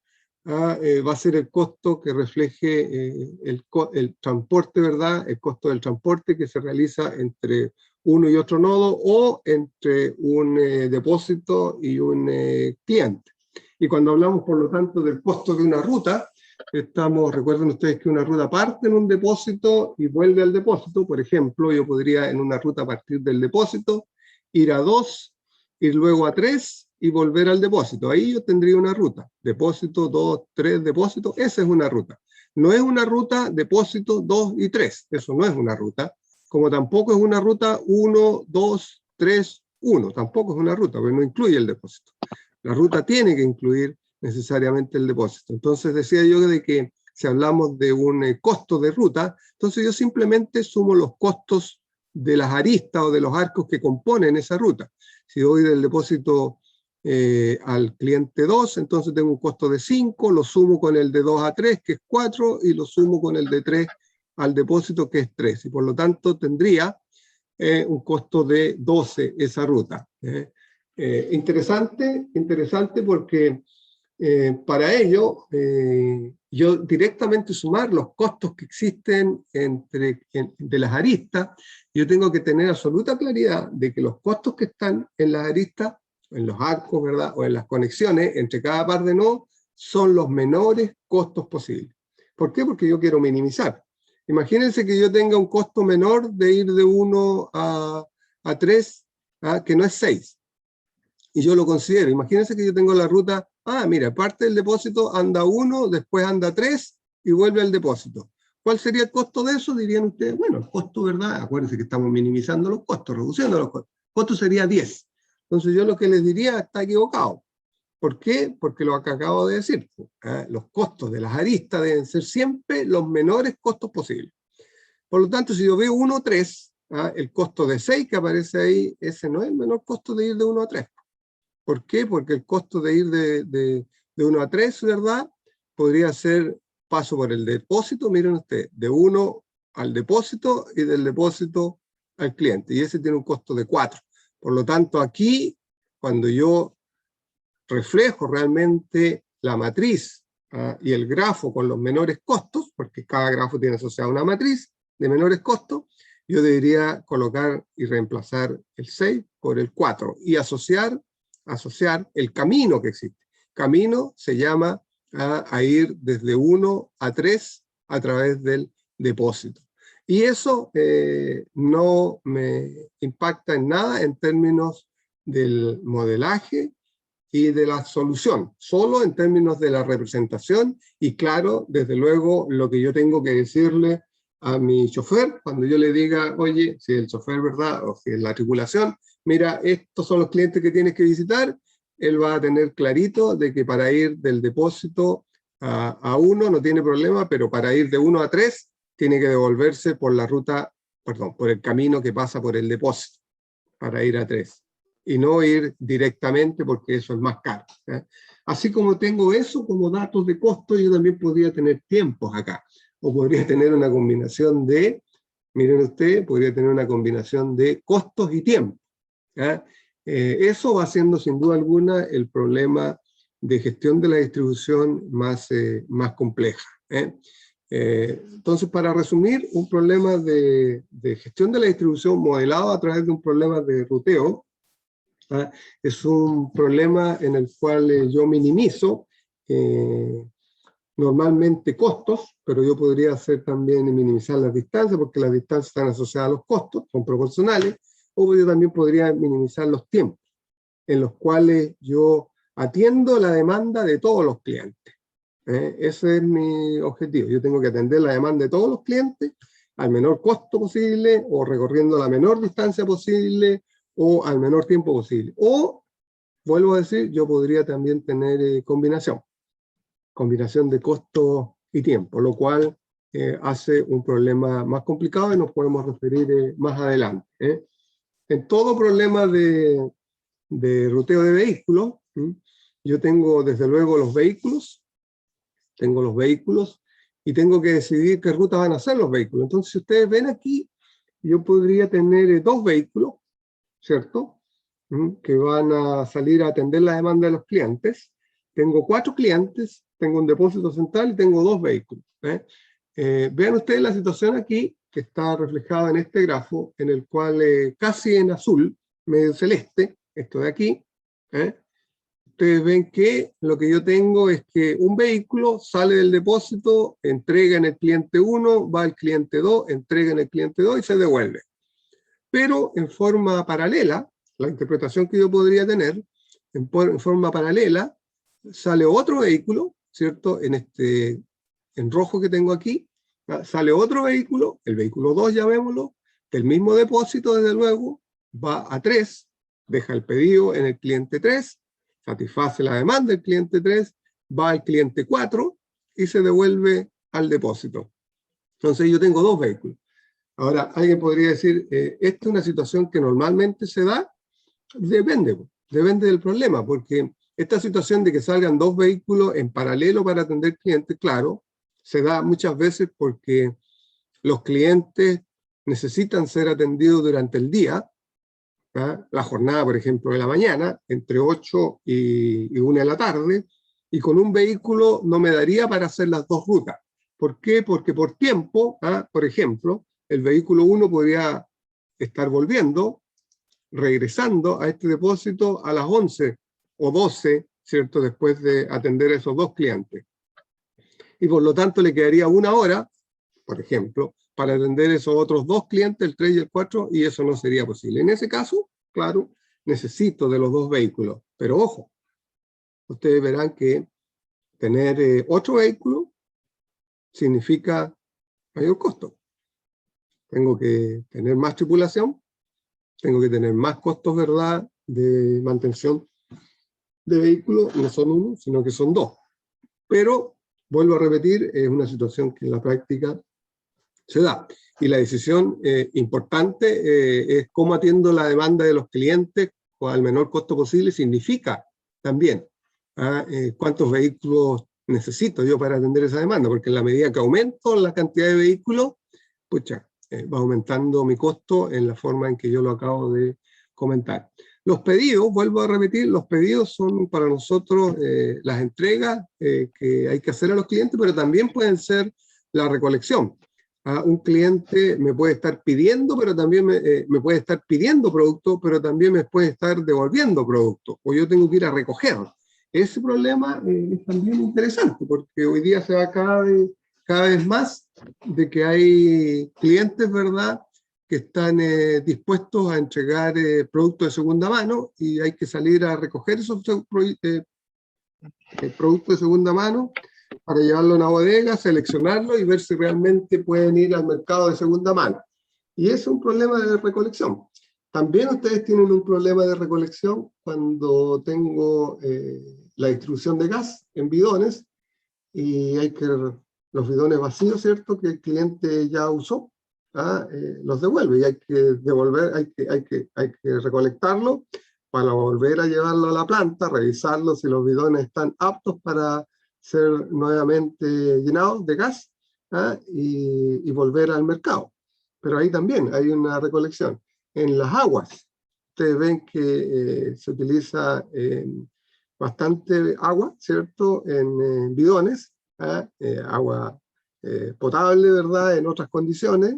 va a ser el costo que refleje el transporte, ¿verdad?, el costo del transporte que se realiza entre uno y otro nodo, o entre un depósito y un cliente. Y cuando hablamos, por lo tanto, del costo de una ruta, recuerden ustedes que una ruta parte en un depósito y vuelve al depósito. Por ejemplo, yo podría en una ruta partir del depósito, ir a 2, ir luego a 3 y volver al depósito. Ahí yo tendría una ruta. Depósito, 2, 3, depósito. Esa es una ruta. No es una ruta depósito 2 y 3. Eso no es una ruta. Como tampoco es una ruta 1, 2, 3, 1. Tampoco es una ruta, porque no incluye el depósito. La ruta tiene que incluir necesariamente el depósito. Entonces decía yo de que si hablamos de un costo de ruta, entonces yo simplemente sumo los costos de las aristas o de los arcos que componen esa ruta. Si doy del depósito al cliente 2, entonces tengo un costo de 5, lo sumo con el de 2 a 3, que es 4, y lo sumo con el de 3 al depósito, que es 3. Y por lo tanto tendría un costo de 12 esa ruta. Interesante porque para ello yo directamente sumar los costos que existen de las aristas, yo tengo que tener absoluta claridad de que los costos que están en las aristas, en los arcos, ¿verdad?, o en las conexiones entre cada par de nodos, son los menores costos posibles. ¿Por qué? Porque yo quiero minimizar. Imagínense que yo tenga un costo menor de ir de 1 a 3, que no es 6. Y yo lo considero. Imagínense que yo tengo la ruta, mira, parte del depósito anda 1, después anda 3 y vuelve al depósito. ¿Cuál sería el costo de eso? Dirían ustedes, bueno, el costo, ¿verdad? Acuérdense que estamos minimizando los costos, reduciendo los costos. El costo sería 10. Entonces yo lo que les diría está equivocado. ¿Por qué? Porque lo que acabo de decir, los costos de las aristas deben ser siempre los menores costos posibles. Por lo tanto, si yo veo 1 a 3, el costo de 6 que aparece ahí, ese no es el menor costo de ir de 1 a 3. ¿Por qué? Porque el costo de ir de 1 a 3, ¿verdad?, podría ser paso por el depósito, miren ustedes, de 1 al depósito y del depósito al cliente. Y ese tiene un costo de 4. Por lo tanto, aquí, cuando yo reflejo realmente la matriz y el grafo con los menores costos, porque cada grafo tiene asociada una matriz de menores costos, yo debería colocar y reemplazar el 6 por el 4 y asociar el camino que existe. Camino se llama a ir desde 1 a 3 a través del depósito. Y eso no me impacta en nada en términos del modelaje y de la solución, solo en términos de la representación. Y claro, desde luego, lo que yo tengo que decirle a mi chofer, cuando yo le diga, oye, si el chofer, ¿verdad?, o si es la tripulación, mira, estos son los clientes que tienes que visitar, él va a tener clarito de que para ir del depósito a 1 no tiene problema, pero para ir de 1 a 3 tiene que devolverse por la ruta, perdón, por el camino que pasa por el depósito, para ir a 3. Y no ir directamente, porque eso es más caro. Así como tengo eso como datos de costo, yo también podría tener tiempos acá. O podría tener una combinación de, miren ustedes, podría tener una combinación de costos y tiempo. Eso va siendo sin duda alguna el problema de gestión de la distribución más compleja. Entonces, para resumir, un problema de gestión de la distribución modelado a través de un problema de ruteo, es un problema en el cual yo minimizo normalmente costos, pero yo podría hacer también minimizar las distancias, porque las distancias están asociadas a los costos, son proporcionales, o yo también podría minimizar los tiempos, en los cuales yo atiendo la demanda de todos los clientes. Ese es mi objetivo. Yo tengo que atender la demanda de todos los clientes al menor costo posible, o recorriendo la menor distancia posible, o al menor tiempo posible. O, vuelvo a decir, yo podría también tener combinación de costo y tiempo, lo cual hace un problema más complicado y nos podemos referir más adelante. En todo problema de ruteo de vehículos, yo tengo desde luego los vehículos, y tengo que decidir qué ruta van a hacer los vehículos. Entonces, si ustedes ven aquí, yo podría tener dos vehículos, ¿cierto? Que van a salir a atender la demanda de los clientes. Tengo 4 clientes, tengo un depósito central y tengo 2 vehículos. Vean ustedes la situación aquí, que está reflejada en este grafo, en el cual casi en azul, medio celeste, esto de aquí, ustedes ven que lo que yo tengo es que un vehículo sale del depósito, entrega en el cliente 1, va al cliente 2, entrega en el cliente 2 y se devuelve. Pero en forma paralela, la interpretación que yo podría tener, en forma paralela, sale otro vehículo, ¿cierto? En rojo que tengo aquí, sale otro vehículo, el vehículo 2 llamémoslo, del mismo depósito desde luego, va a 3, deja el pedido en el cliente 3, satisface la demanda del cliente 3, va al cliente 4 y se devuelve al depósito. Entonces yo tengo 2 vehículos. Ahora, alguien podría decir, esta es una situación que normalmente se da, depende del problema, porque esta situación de que salgan 2 vehículos en paralelo para atender clientes, claro, se da muchas veces porque los clientes necesitan ser atendidos durante el día, la jornada, por ejemplo, de la mañana, entre 8 y 1 de la tarde, y con un vehículo no me daría para hacer las 2 rutas. ¿Por qué? Porque por tiempo, por ejemplo, el vehículo 1 podría estar volviendo, regresando a este depósito a las 11 o 12, ¿cierto? Después de atender a esos 2 clientes. Y por lo tanto le quedaría 1 hora, por ejemplo, para atender esos otros 2 clientes, el 3 y el 4, y eso no sería posible. En ese caso, claro, necesito de los 2 vehículos. Pero ojo, ustedes verán que tener 8 vehículos significa mayor costo. Tengo que tener más tripulación, tengo que tener más costos, ¿verdad?, de mantención de vehículos. No son 1, sino que son 2. Pero, vuelvo a repetir, es una situación que en la práctica se da. Y la decisión importante es cómo atiendo la demanda de los clientes con el menor costo posible. Significa también cuántos vehículos necesito yo para atender esa demanda, porque en la medida que aumento la cantidad de vehículos, pucha, va aumentando mi costo en la forma en que yo lo acabo de comentar. Los pedidos, vuelvo a repetir, los pedidos son para nosotros las entregas que hay que hacer a los clientes, pero también pueden ser la recolección. Un cliente me puede estar pidiendo, pero también me puede estar pidiendo producto, pero también me puede estar devolviendo producto, o yo tengo que ir a recoger. Ese problema es también interesante, porque hoy día se va cada vez más de que hay clientes, ¿verdad?, que están dispuestos a entregar productos de segunda mano, y hay que salir a recoger esos productos de segunda mano para llevarlo a una bodega, seleccionarlo y ver si realmente pueden ir al mercado de segunda mano. Y ese es un problema de recolección. También ustedes tienen un problema de recolección cuando tengo la distribución de gas en bidones, y hay que, los bidones vacíos, ¿cierto?, que el cliente ya usó, los devuelve, y hay que devolver, hay que recolectarlo para volver a llevarlo a la planta, revisarlo si los bidones están aptos para ser nuevamente llenados de gas, y volver al mercado. Pero ahí también hay una recolección. En las aguas, ustedes ven que se utiliza bastante agua, ¿cierto?, en bidones, agua potable, ¿verdad?, en otras condiciones.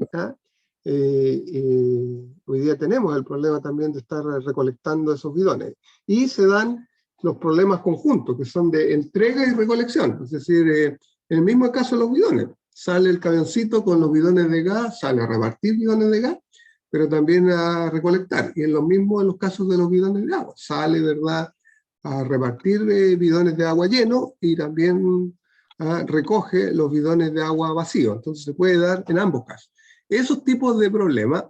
Hoy día tenemos el problema también de estar recolectando esos bidones. Y se dan los problemas conjuntos, que son de entrega y recolección. Es decir, en el mismo caso de los bidones. Sale el camioncito con los bidones de gas, sale a repartir bidones de gas, pero también a recolectar. Y en lo mismo en los casos de los bidones de agua. Sale, ¿verdad?, a repartir bidones de agua llenos y también recoge los bidones de agua vacíos. Entonces se puede dar en ambos casos. Esos tipos de problemas,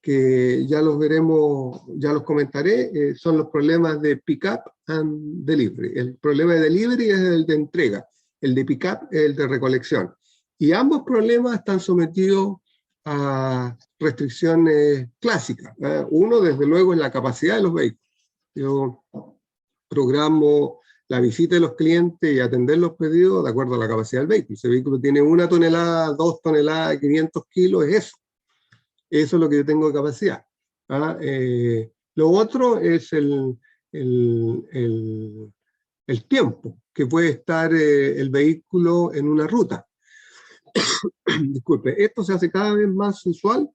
que ya los veremos, ya los comentaré, son los problemas de pick-up and delivery. El problema de delivery es el de entrega, el de pick-up es el de recolección. Y ambos problemas están sometidos a restricciones clásicas. Uno, desde luego, es la capacidad de los vehículos. Yo programo la visita de los clientes y atender los pedidos de acuerdo a la capacidad del vehículo. Si el vehículo tiene 1 tonelada, 2 toneladas, 500 kilos, es eso. Eso es lo que yo tengo de capacidad. Lo otro es el tiempo que puede estar el vehículo en una ruta. Disculpe, esto se hace cada vez más usual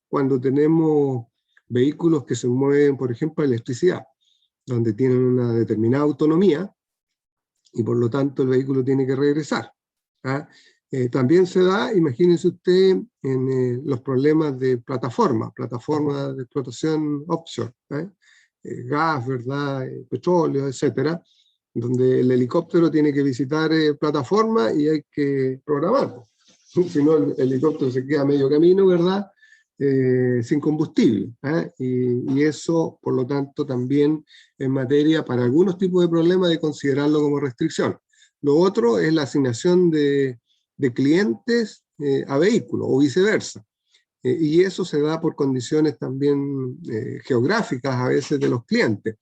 cuando tenemos vehículos que se mueven, por ejemplo, a electricidad, donde tienen una determinada autonomía y por lo tanto el vehículo tiene que regresar. También se da, imagínense usted, en los problemas de plataformas de explotación offshore, gas, ¿verdad? Petróleo, etcétera, donde el helicóptero tiene que visitar plataformas y hay que programarlo. Si no, el helicóptero se queda a medio camino, ¿verdad? Sin combustible. Y eso, por lo tanto, también es materia para algunos tipos de problemas de considerarlo como restricción. Lo otro es la asignación de clientes a vehículos o viceversa. Y eso se da por condiciones también geográficas a veces de los clientes.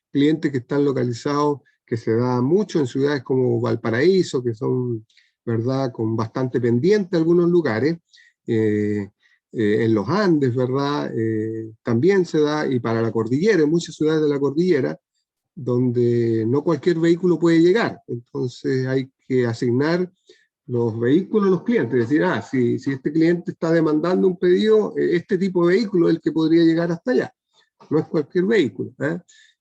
Clientes que están localizados, que se da mucho en ciudades como Valparaíso, que son, ¿verdad?, con bastante pendiente algunos lugares, en los Andes, ¿verdad?, también se da, y para la cordillera, en muchas ciudades de la cordillera, donde no cualquier vehículo puede llegar. Entonces hay que asignar los vehículos a los clientes, es decir, si este cliente está demandando un pedido, este tipo de vehículo es el que podría llegar hasta allá, no es cualquier vehículo.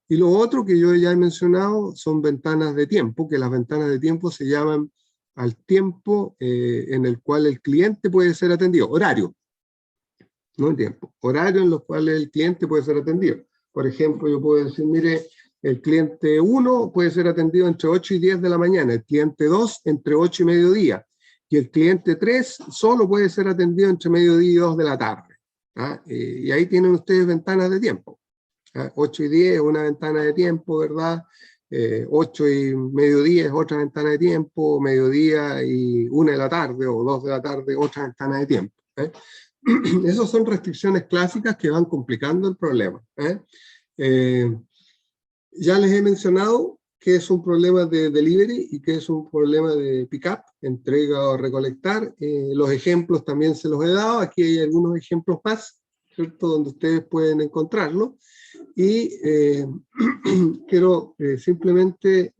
Y lo otro que yo ya he mencionado son ventanas de tiempo, que las ventanas de tiempo se llaman al tiempo en el cual el cliente puede ser atendido, horario, no el tiempo, horario en los cuales el cliente puede ser atendido. Por ejemplo, yo puedo decir, mire, el cliente 1 puede ser atendido entre 8 y 10 de la mañana, el cliente 2 entre 8 y mediodía, y el cliente 3 solo puede ser atendido entre mediodía y 2 de la tarde. Y ahí tienen ustedes ventanas de tiempo. 8 y 10 es una ventana de tiempo, ¿verdad? 8 y mediodía es otra ventana de tiempo, mediodía y 1 de la tarde o 2 de la tarde, otra ventana de tiempo. Esas son restricciones clásicas que van complicando el problema. Ya les he mencionado que es un problema de delivery y que es un problema de pick-up, entrega o recolectar. Los ejemplos también se los he dado. Aquí hay algunos ejemplos más, ¿cierto?, donde ustedes pueden encontrarlo. Y quiero simplemente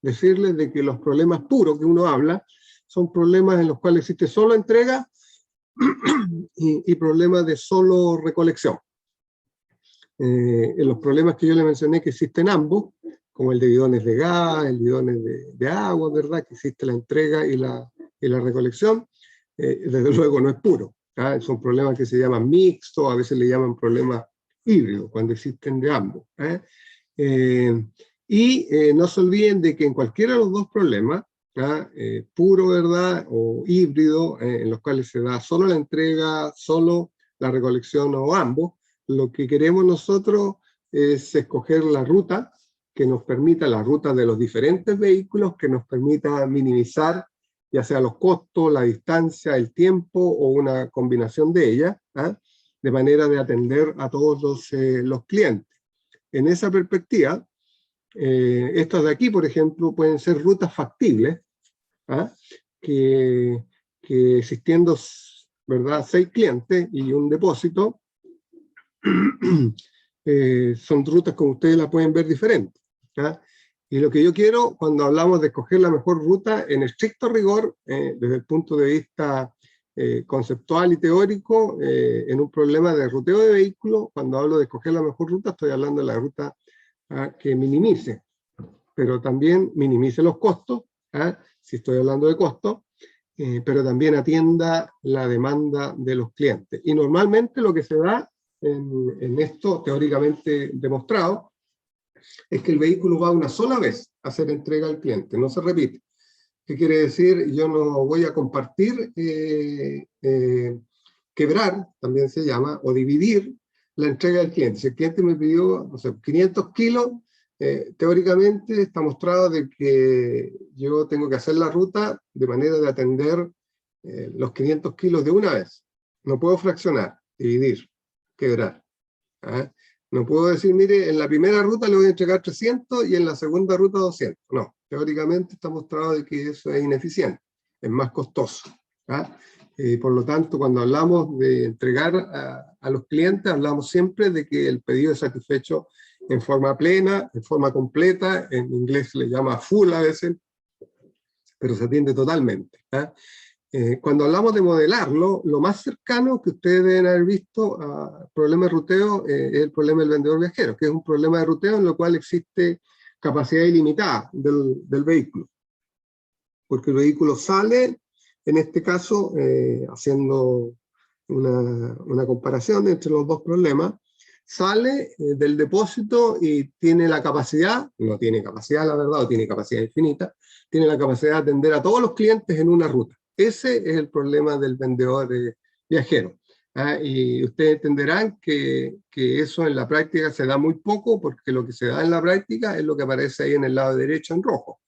decirles de que los problemas puros que uno habla son problemas en los cuales existe solo entrega y problemas de solo recolección. En los problemas que yo les mencioné que existen ambos, como el de bidones de gas, el bidones de agua, ¿verdad?, que existe la entrega y la recolección, desde luego no es puro. Son problemas que se llaman mixtos, a veces le llaman problemas híbridos, cuando existen de ambos. Y no se olviden de que en cualquiera de los dos problemas, puro, ¿verdad?, o híbrido, en los cuales se da solo la entrega, solo la recolección o ambos, lo que queremos nosotros es escoger la ruta que nos permita, la ruta de los diferentes vehículos, que nos permita minimizar ya sea los costos, la distancia, el tiempo o una combinación de ellas, de manera de atender a todos los clientes. En esa perspectiva, estas de aquí, por ejemplo, pueden ser rutas factibles, que existiendo, ¿verdad?, 6 clientes y un depósito, son rutas como ustedes la pueden ver diferentes. Y lo que yo quiero, cuando hablamos de escoger la mejor ruta, en estricto rigor, desde el punto de vista conceptual y teórico, en un problema de ruteo de vehículos, cuando hablo de escoger la mejor ruta, estoy hablando de la ruta que minimice, pero también minimice los costos, si estoy hablando de costos, pero también atienda la demanda de los clientes. Y normalmente lo que se da en esto, teóricamente demostrado, es que el vehículo va una sola vez a hacer entrega al cliente, no se repite. ¿Qué quiere decir? Yo no voy a compartir, quebrar, también se llama, o dividir la entrega del cliente. Si el cliente me pidió, no sé, 500 kilos, teóricamente está mostrado de que yo tengo que hacer la ruta de manera de atender los 500 kilos de una vez. No puedo fraccionar, dividir, quebrar. ¿Ah? No puedo decir, mire, en la primera ruta le voy a entregar 300 y en la segunda ruta 200. No, teóricamente está mostrado de que eso es ineficiente, es más costoso. ¿Ah? Por lo tanto, cuando hablamos de entregar a los clientes, hablamos siempre de que el pedido es satisfecho en forma plena, en forma completa, en inglés se le llama full a veces, pero se atiende totalmente. ¿Ah? Cuando hablamos de modelarlo, lo más cercano que ustedes deben haber visto al problema de ruteo es el problema del vendedor viajero, que es un problema de ruteo en el cual existe capacidad ilimitada del vehículo. Porque el vehículo sale, en este caso, haciendo una comparación entre los dos problemas, sale del depósito y tiene la capacidad, no tiene capacidad la verdad, o tiene capacidad infinita, tiene la capacidad de atender a todos los clientes en una ruta. Ese es el problema del vendedor viajero. ¿Ah? Y ustedes entenderán que eso en la práctica se da muy poco, porque lo que se da en la práctica es lo que aparece ahí en el lado derecho en rojo.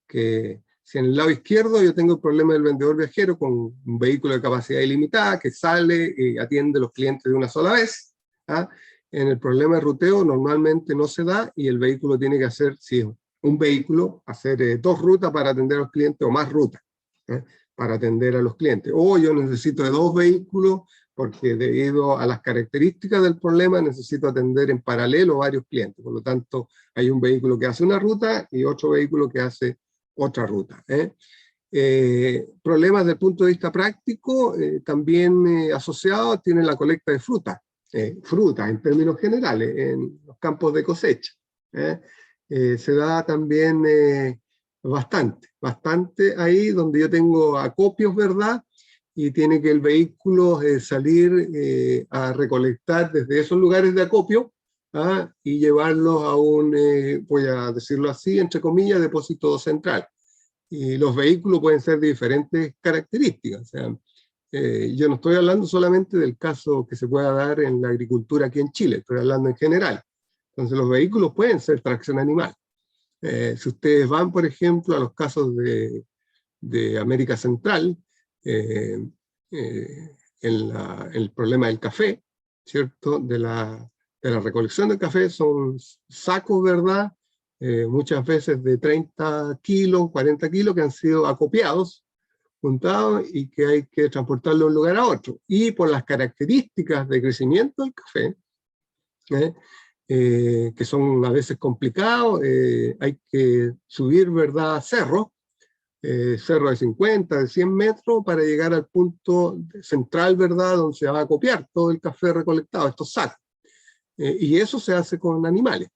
Que si en el lado izquierdo yo tengo el problema del vendedor viajero con un vehículo de capacidad ilimitada que sale y atiende a los clientes de una sola vez, ¿ah? En el problema de ruteo normalmente no se da y el vehículo tiene que hacer, si es un vehículo, hacer 2 rutas para atender a los clientes o más rutas, ¿eh? Para atender a los clientes. O yo necesito de 2 vehículos porque debido a las características del problema necesito atender en paralelo varios clientes. Por lo tanto, hay un vehículo que hace una ruta y otro vehículo que hace otra ruta. Problemas desde el punto de vista práctico, también asociados tienen la colecta de fruta. Fruta en términos generales, en los campos de cosecha. Se da también bastante ahí donde yo tengo acopios, ¿verdad? Y tiene que el vehículo salir a recolectar desde esos lugares de acopio, ¿ah? Y llevarlos a un, voy a decirlo así, entre comillas, depósito central. Y los vehículos pueden ser de diferentes características. O sea, yo no estoy hablando solamente del caso que se pueda dar en la agricultura aquí en Chile, estoy hablando en general. Entonces los vehículos pueden ser tracción animal. Si ustedes van, por ejemplo, a los casos de América Central, en el problema del café, ¿cierto? De la recolección del café, son sacos, ¿verdad? Muchas veces de 30 kilos, 40 kilos, que han sido acopiados, juntados, y que hay que transportarlo de un lugar a otro. Y por las características de crecimiento del café, que son a veces complicados, hay que subir, ¿verdad?, cerros, cerro de 50, de 100 metros, para llegar al punto central, ¿verdad?, donde se va a copiar todo el café recolectado, estos sacos. Y eso se hace con animales.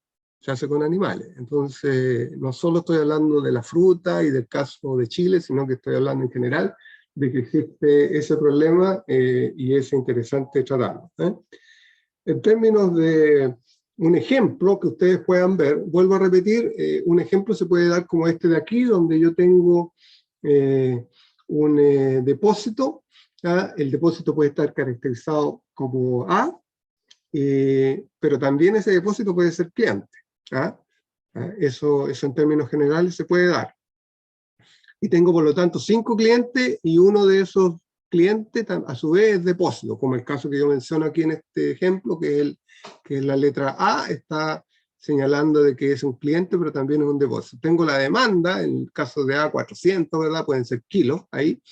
Entonces, no solo estoy hablando de la fruta y del caso de Chile, sino que estoy hablando en general de que existe ese problema y es interesante tratarlo. En términos de un ejemplo que ustedes puedan ver, vuelvo a repetir, un ejemplo se puede dar como este de aquí, donde yo tengo un depósito. El depósito puede estar caracterizado como A, pero también ese depósito puede ser cliente. Eso en términos generales se puede dar. Y tengo por lo tanto 5 clientes y uno de esos clientes a su vez es depósito, como el caso que yo menciono aquí en este ejemplo, que es la letra A, está señalando de que es un cliente, pero también es un depósito. Tengo la demanda, en el caso de A, 400, ¿verdad? Pueden ser kilos ahí,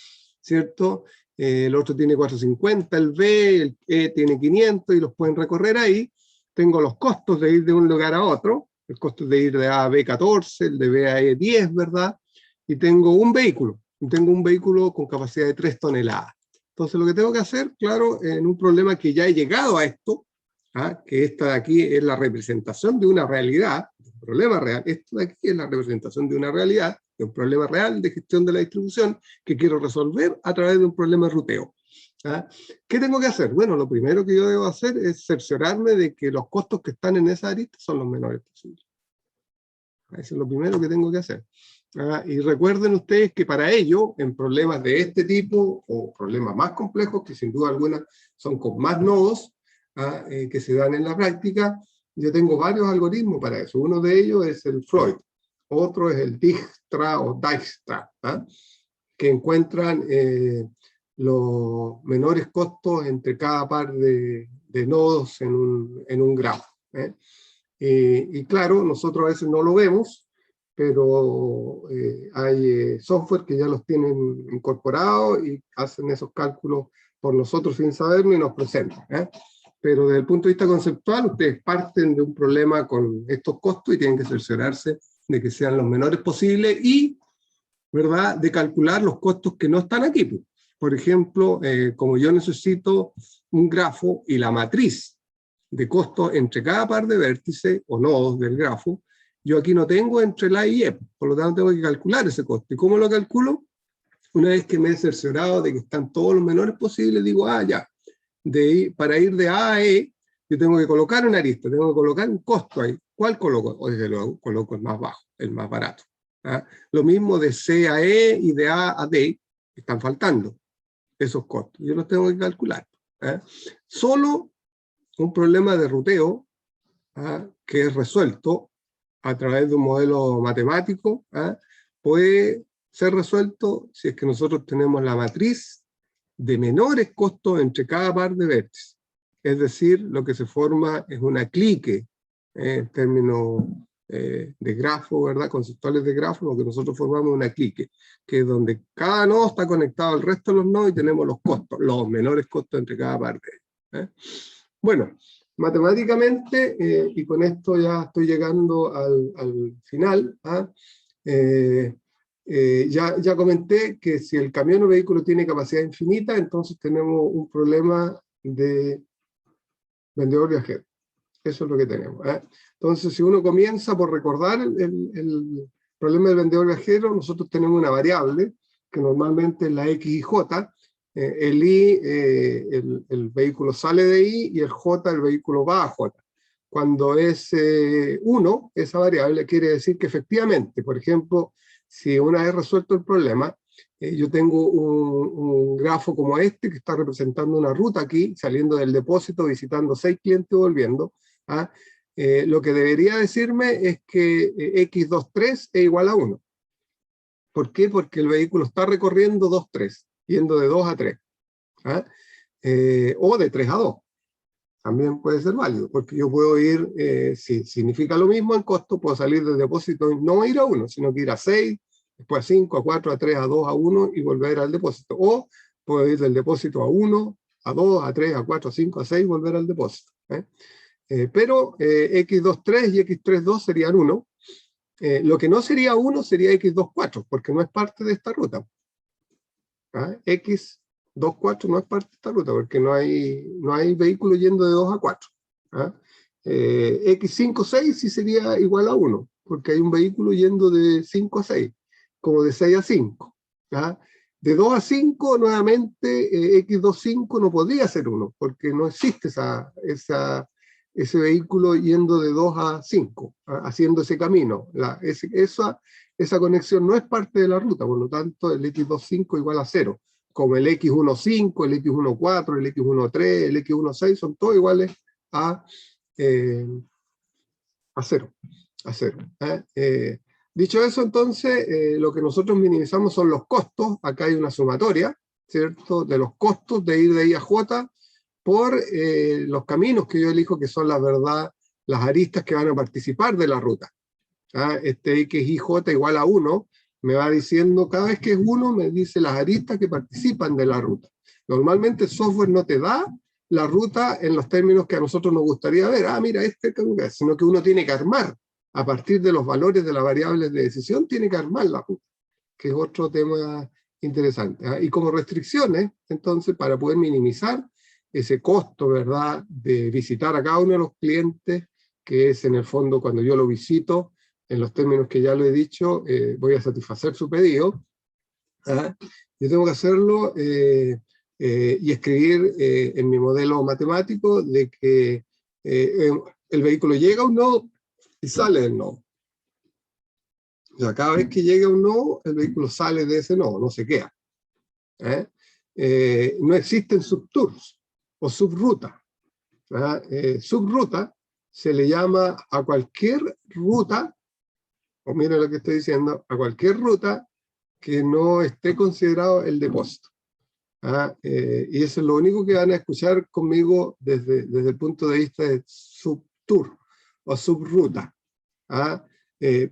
¿cierto? El otro tiene 450, el B, el E tiene 500 y los pueden recorrer ahí. Tengo los costos de ir de un lugar a otro, el costo de ir de A a B 14, el de B a E 10, ¿verdad? Y tengo un vehículo con capacidad de 3 toneladas. Entonces lo que tengo que hacer, claro, en un problema que ya he llegado a esto, que esta de aquí es la representación de una realidad, un problema real, esto de aquí es la representación de una realidad, de un problema real de gestión de la distribución que quiero resolver a través de un problema de ruteo. ¿Qué tengo que hacer? Bueno, lo primero que yo debo hacer es cerciorarme de que los costos que están en esa arista son los menores posibles. Eso es lo primero que tengo que hacer. Y recuerden ustedes que para ello, en problemas de este tipo, o problemas más complejos, que sin duda alguna son con más nodos, que se dan en la práctica, yo tengo varios algoritmos para eso. Uno de ellos es el Floyd, otro es el Dijkstra o Dijkstra, que encuentran los menores costos entre cada par de nodos en un grafo. Y claro, nosotros a veces no lo vemos, pero hay software que ya los tienen incorporados y hacen esos cálculos por nosotros sin saberlo y nos presentan. Pero desde el punto de vista conceptual, ustedes parten de un problema con estos costos y tienen que cerciorarse de que sean los menores posibles y, ¿verdad?, de calcular los costos que no están aquí. Por ejemplo, como yo necesito un grafo y la matriz de costos entre cada par de vértices o nodos del grafo, yo aquí no tengo entre la y E, por lo tanto tengo que calcular ese costo. ¿Y cómo lo calculo? Una vez que me he cerciorado de que están todos los menores posibles, digo, ya, para ir de A a E, yo tengo que colocar una arista, tengo que colocar un costo ahí. ¿Cuál coloco? O desde luego, coloco el más bajo, el más barato. Lo mismo de C a E y de A a D, están faltando esos costos. Yo los tengo que calcular. Solo un problema de ruteo que es resuelto a través de un modelo matemático, puede ser resuelto si es que nosotros tenemos la matriz de menores costos entre cada par de vértices. Es decir, lo que se forma es una clique, en términos de grafo, ¿verdad? Conceptuales de grafo, lo que nosotros formamos es una clique, que es donde cada nodo está conectado al resto de los nodos y tenemos los costos, los menores costos entre cada parte. Bueno, matemáticamente, y con esto ya estoy llegando al final, ya comenté que si el camión o vehículo tiene capacidad infinita, entonces tenemos un problema de vendedor viajero. Eso es lo que tenemos. Entonces, si uno comienza por recordar el problema del vendedor viajero, nosotros tenemos una variable, que normalmente es la X y J. El I, el vehículo sale de I, y el J, el vehículo va a J. Cuando es 1, esa variable quiere decir que efectivamente, por ejemplo, si una vez resuelto el problema, yo tengo un grafo como este que está representando una ruta aquí, saliendo del depósito, visitando 6 clientes y volviendo. Lo que debería decirme es que x23 es igual a 1. ¿Por qué? Porque el vehículo está recorriendo 2, 3, yendo de 2 a 3. O de 3 a 2. También puede ser válido, porque yo puedo ir, si significa lo mismo en costo, puedo salir del depósito y no ir a 1, sino que ir a 6, después a 5, a 4, a 3, a 2, a 1 y volver al depósito. O puedo ir del depósito a 1, a 2, a 3, a 4, a 5, a 6 y volver al depósito. Pero x23 y x32 serían 1. Lo que no sería 1 sería x24, porque no es parte de esta ruta. X24 no es parte de esta ruta, porque no hay vehículo yendo de 2 a 4. X56 sí sería igual a 1, porque hay un vehículo yendo de 5 a 6, como de 6 a 5. De 2 a 5, nuevamente, X25 no podría ser 1, porque no existe ese vehículo yendo de 2 a 5, haciendo ese camino. Esa conexión no es parte de la ruta, por lo tanto el X25 igual a 0, como el X15, el X14, el X13, el X16, son todos iguales a 0. Dicho eso, entonces, lo que nosotros minimizamos son los costos. Acá hay una sumatoria, ¿cierto?, de los costos de ir de I a J por los caminos que yo elijo, que son la verdad, las aristas que van a participar de la ruta. Este X y J igual a 1, me va diciendo, cada vez que es 1, me dice las aristas que participan de la ruta. Normalmente el software no te da la ruta en los términos que a nosotros nos gustaría ver. Mira, sino que uno tiene que armar, a partir de los valores de las variables de decisión, tiene que armar la ruta, que es otro tema interesante. Y como restricciones, entonces, para poder minimizar ese costo, ¿verdad?, de visitar a cada uno de los clientes, que es en el fondo cuando yo lo visito, en los términos que ya lo he dicho, voy a satisfacer su pedido. Yo tengo que hacerlo y escribir en mi modelo matemático de que el vehículo llega a un nodo y sale del nodo. O sea, cada vez que llega un nodo, el vehículo sale de ese nodo, no se queda. No existen subtours o subrutas. Subruta se le llama a cualquier ruta, o miren lo que estoy diciendo, a cualquier ruta que no esté considerado el depósito. Y eso es lo único que van a escuchar conmigo desde el punto de vista de subtour o subruta.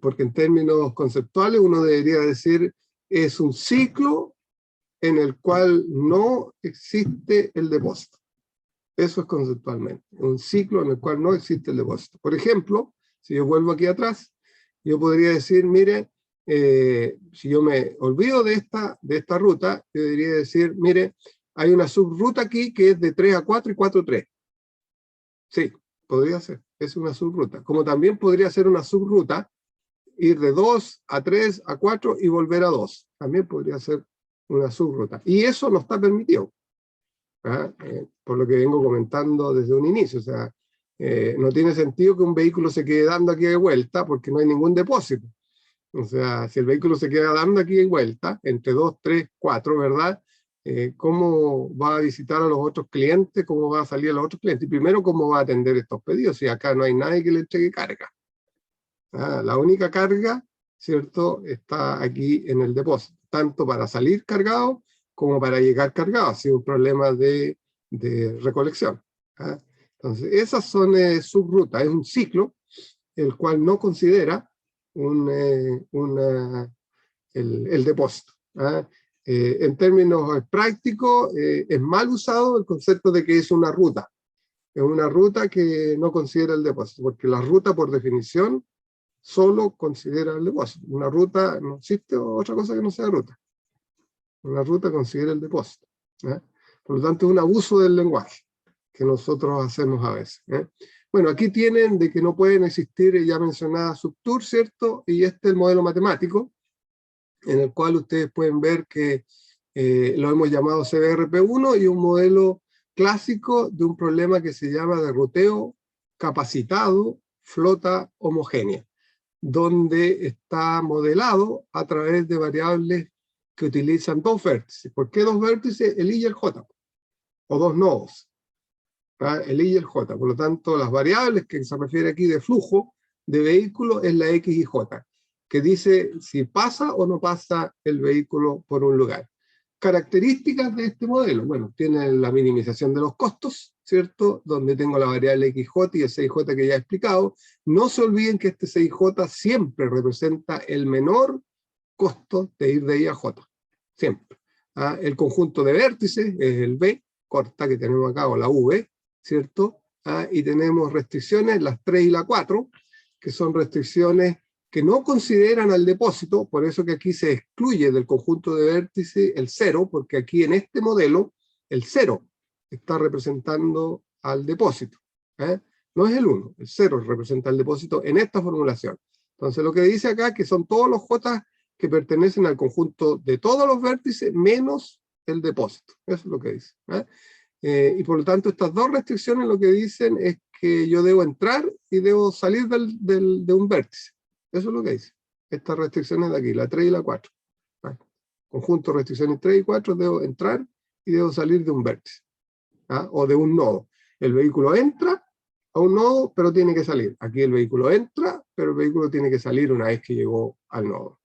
Porque en términos conceptuales uno debería decir es un ciclo en el cual no existe el depósito. Eso es conceptualmente, un ciclo en el cual no existe el depósito. Por ejemplo, si yo vuelvo aquí atrás, yo podría decir, mire, si yo me olvido de esta ruta, yo debería decir, mire, hay una subruta aquí que es de 3 a 4 y 4 a 3. Sí, podría ser, es una subruta. Como también podría ser una subruta, ir de 2 a 3 a 4 y volver a 2. También podría ser una subruta. Y eso no está permitido. Por lo que vengo comentando desde un inicio. O sea, no tiene sentido que un vehículo se quede dando aquí de vuelta porque no hay ningún depósito. O sea, si el vehículo se queda dando aquí de vuelta, entre 2, 3, 4, ¿verdad? ¿Cómo va a visitar a los otros clientes? ¿Cómo va a salir a los otros clientes? Y primero, ¿cómo va a atender estos pedidos? Si acá no hay nadie que le entregue carga. La única carga, ¿cierto?, está aquí en el depósito, tanto para salir cargado como para llegar cargado, ha sido un problema de recolección. Entonces, esas son subrutas, es un ciclo el cual no considera el depósito. En términos prácticos, es mal usado el concepto de que es una ruta. Es una ruta que no considera el depósito, porque la ruta, por definición, solo considera el depósito. Una ruta, no existe otra cosa que no sea ruta. Una ruta considera el depósito. Por lo tanto, es un abuso del lenguaje que nosotros hacemos a veces. Bueno, aquí tienen de que no pueden existir ya mencionada subtour, ¿cierto? Y este es el modelo matemático, en el cual ustedes pueden ver que lo hemos llamado CBRP1 y un modelo clásico de un problema que se llama de ruteo capacitado flota homogénea, donde está modelado a través de variables que utilizan dos vértices. ¿Por qué dos vértices? El I y el J, o dos nodos, el I y el J. Por lo tanto, las variables que se refiere aquí de flujo de vehículo es la X y J, que dice si pasa o no pasa el vehículo por un lugar. Características de este modelo, bueno, tiene la minimización de los costos, ¿cierto? Donde tengo la variable XJ y el CIJ que ya he explicado. No se olviden que este CIJ siempre representa el menor costo de ir de I a J, siempre. El conjunto de vértices es el B, corta, que tenemos acá, o la V, ¿cierto? Y tenemos restricciones, las 3 y la 4, que son restricciones que no consideran al depósito, por eso que aquí se excluye del conjunto de vértices el 0, porque aquí en este modelo el 0 está representando al depósito. No es el 1, el 0 representa el depósito en esta formulación. Entonces lo que dice acá es que son todos los J que pertenecen al conjunto de todos los vértices menos el depósito. Eso es lo que dice. Y por lo tanto estas dos restricciones lo que dicen es que yo debo entrar y debo salir de un vértice. Eso es lo que dice. Estas restricciones de aquí, la 3 y la 4. Conjunto de restricciones 3 y 4, debo entrar y debo salir de un vértice. O de un nodo. El vehículo entra a un nodo, pero tiene que salir. Aquí el vehículo entra, pero el vehículo tiene que salir una vez que llegó al nodo.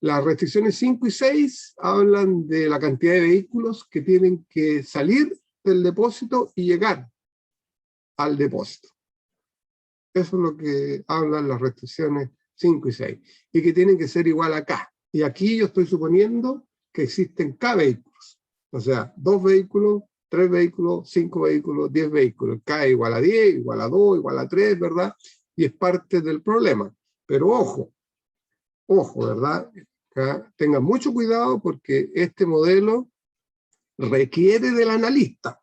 Las restricciones 5 y 6 hablan de la cantidad de vehículos que tienen que salir del depósito y llegar al depósito. Eso es lo que hablan las restricciones 5 y 6. Y que tienen que ser igual a K. Y aquí yo estoy suponiendo que existen K vehículos. O sea, 2 vehículos, 3 vehículos, 5 vehículos, 10 vehículos. K igual a 10, igual a 2, igual a 3, ¿verdad? Y es parte del problema. Pero ojo, ¿verdad? Tengan mucho cuidado porque este modelo requiere del analista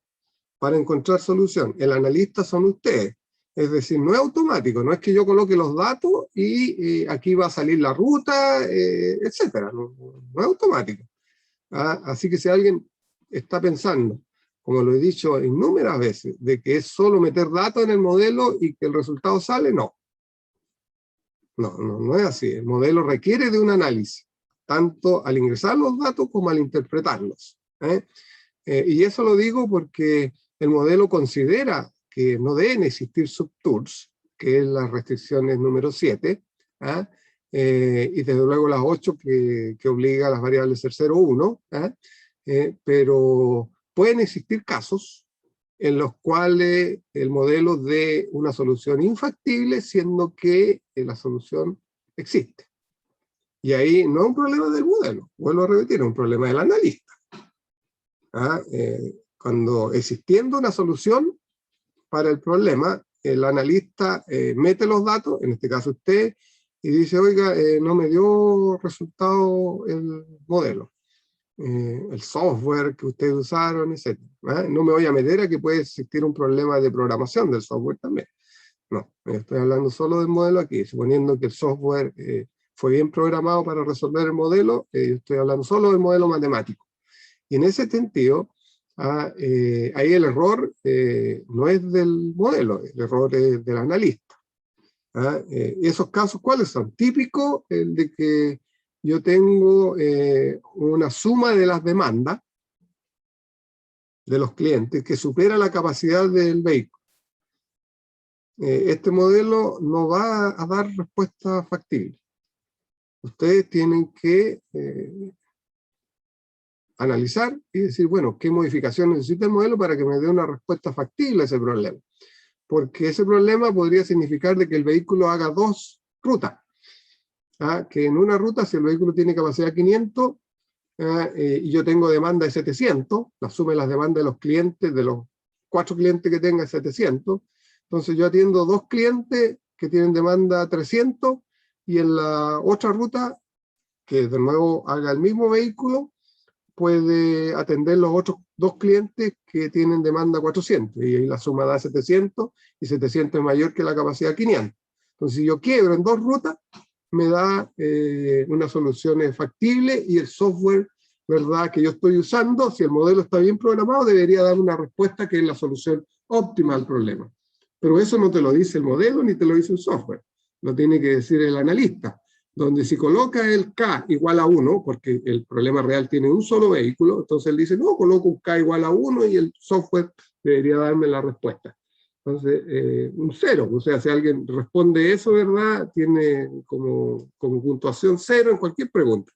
para encontrar solución. El analista son ustedes. Es decir, no es automático, no es que yo coloque los datos y aquí va a salir la ruta, etcétera. No es automático. Así que si alguien está pensando, como lo he dicho innumerables veces, de que es solo meter datos en el modelo y que el resultado sale, no. No es así. El modelo requiere de un análisis, tanto al ingresar los datos como al interpretarlos. Y eso lo digo porque el modelo considera que no deben existir subtools, que es las restricciones número 7, y desde luego las 8 que obliga a las variables ser 0, 1, pero pueden existir casos en los cuales el modelo dé una solución infactible, siendo que la solución existe. Y ahí no es un problema del modelo, vuelvo a repetir, es un problema del analista. Cuando existiendo una solución para el problema, el analista mete los datos, en este caso usted, y dice, oiga, no me dio resultado el modelo, el software que ustedes usaron, etc. No me voy a meter a que puede existir un problema de programación del software también. No, estoy hablando solo del modelo aquí, suponiendo que el software fue bien programado para resolver el modelo, estoy hablando solo del modelo matemático. Y en ese sentido, ahí el error no es del modelo, el error es del analista. Esos casos, ¿cuáles son? Típico el de que yo tengo una suma de las demandas de los clientes que supera la capacidad del vehículo. Este modelo no va a dar respuesta factible. Ustedes tienen que analizar y decir, bueno, ¿qué modificación necesita el modelo para que me dé una respuesta factible a ese problema? Porque ese problema podría significar de que el vehículo haga dos rutas. Que en una ruta, si el vehículo tiene capacidad 500, y yo tengo demanda de 700, la suma de las demandas de los clientes, de los 4 clientes que tenga es 700, entonces yo atiendo 2 clientes que tienen demanda 300, y en la otra ruta, que de nuevo haga el mismo vehículo, puede atender los otros 2 clientes que tienen demanda 400, y ahí la suma da 700, y 700 es mayor que la capacidad 500. Entonces, si yo quiebro en 2 rutas, me da una solución factible, y el software, ¿verdad?, que yo estoy usando, si el modelo está bien programado, debería dar una respuesta que es la solución óptima al problema. Pero eso no te lo dice el modelo, ni te lo dice el software. Lo tiene que decir el analista, donde si coloca el K igual a 1, porque el problema real tiene un solo vehículo, entonces él dice, no, coloco un K igual a 1 y el software debería darme la respuesta. Entonces, un 0, o sea, si alguien responde eso, ¿verdad?, tiene como puntuación 0 en cualquier pregunta.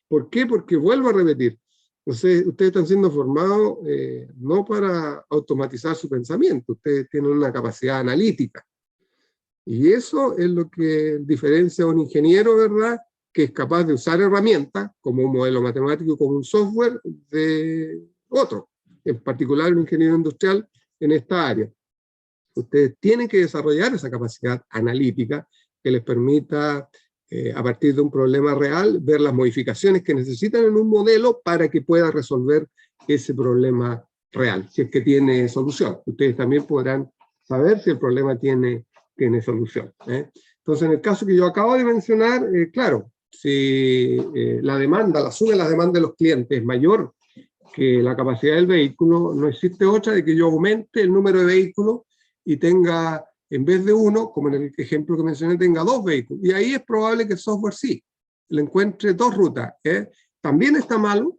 ¿Por qué? Porque vuelvo a repetir, ustedes están siendo formados no para automatizar su pensamiento, ustedes tienen una capacidad analítica. Y eso es lo que diferencia a un ingeniero, ¿verdad?, que es capaz de usar herramientas, como un modelo matemático, como un software, de otro, en particular un ingeniero industrial en esta área. Ustedes tienen que desarrollar esa capacidad analítica que les permita, a partir de un problema real, ver las modificaciones que necesitan en un modelo para que pueda resolver ese problema real, si es que tiene solución. Ustedes también podrán saber si el problema tiene solución. Entonces, en el caso que yo acabo de mencionar, claro, si la suma de las demandas de los clientes es mayor que la capacidad del vehículo, no existe otra de que yo aumente el número de vehículos y tenga, en vez de 1, como en el ejemplo que mencioné, tenga 2 vehículos. Y ahí es probable que el software sí le encuentre 2 rutas. También está malo,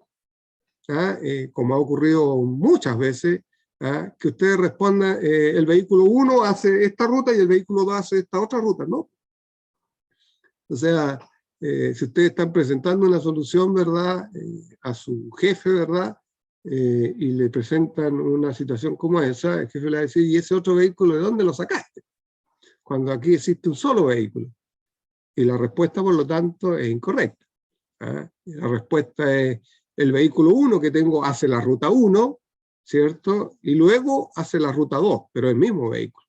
como ha ocurrido muchas veces, que ustedes respondan, el vehículo 1 hace esta ruta y el vehículo 2 hace esta otra ruta, ¿no? O sea, si ustedes están presentando una solución, ¿verdad?, a su jefe, ¿verdad?, y le presentan una situación como esa, el jefe le va a decir, ¿y ese otro vehículo de dónde lo sacaste? Cuando aquí existe un solo vehículo. Y la respuesta, por lo tanto, es incorrecta. La respuesta es, el vehículo 1 que tengo hace la ruta 1, ¿cierto? Y luego hace la ruta 2, pero el mismo vehículo.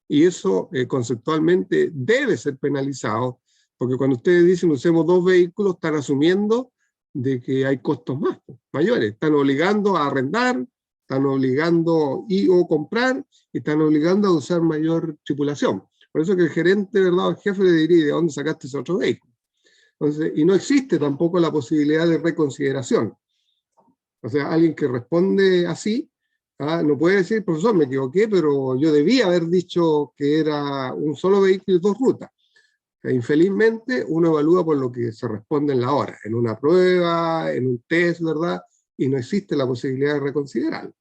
Y eso conceptualmente debe ser penalizado, porque cuando ustedes dicen usemos 2 vehículos, están asumiendo de que hay costos mayores. Están obligando a arrendar, están obligando o comprar, y están obligando a usar mayor tripulación. Por eso que el gerente, ¿verdad?, el jefe le diría, ¿de dónde sacaste ese otro vehículo? Entonces, y no existe tampoco la posibilidad de reconsideración. O sea, alguien que responde así, no puede decir, profesor, me equivoqué, pero yo debía haber dicho que era un solo vehículo y 2 rutas. Infelizmente, uno evalúa por lo que se responde en la hora, en una prueba, en un test, ¿verdad? Y no existe la posibilidad de reconsiderarlo.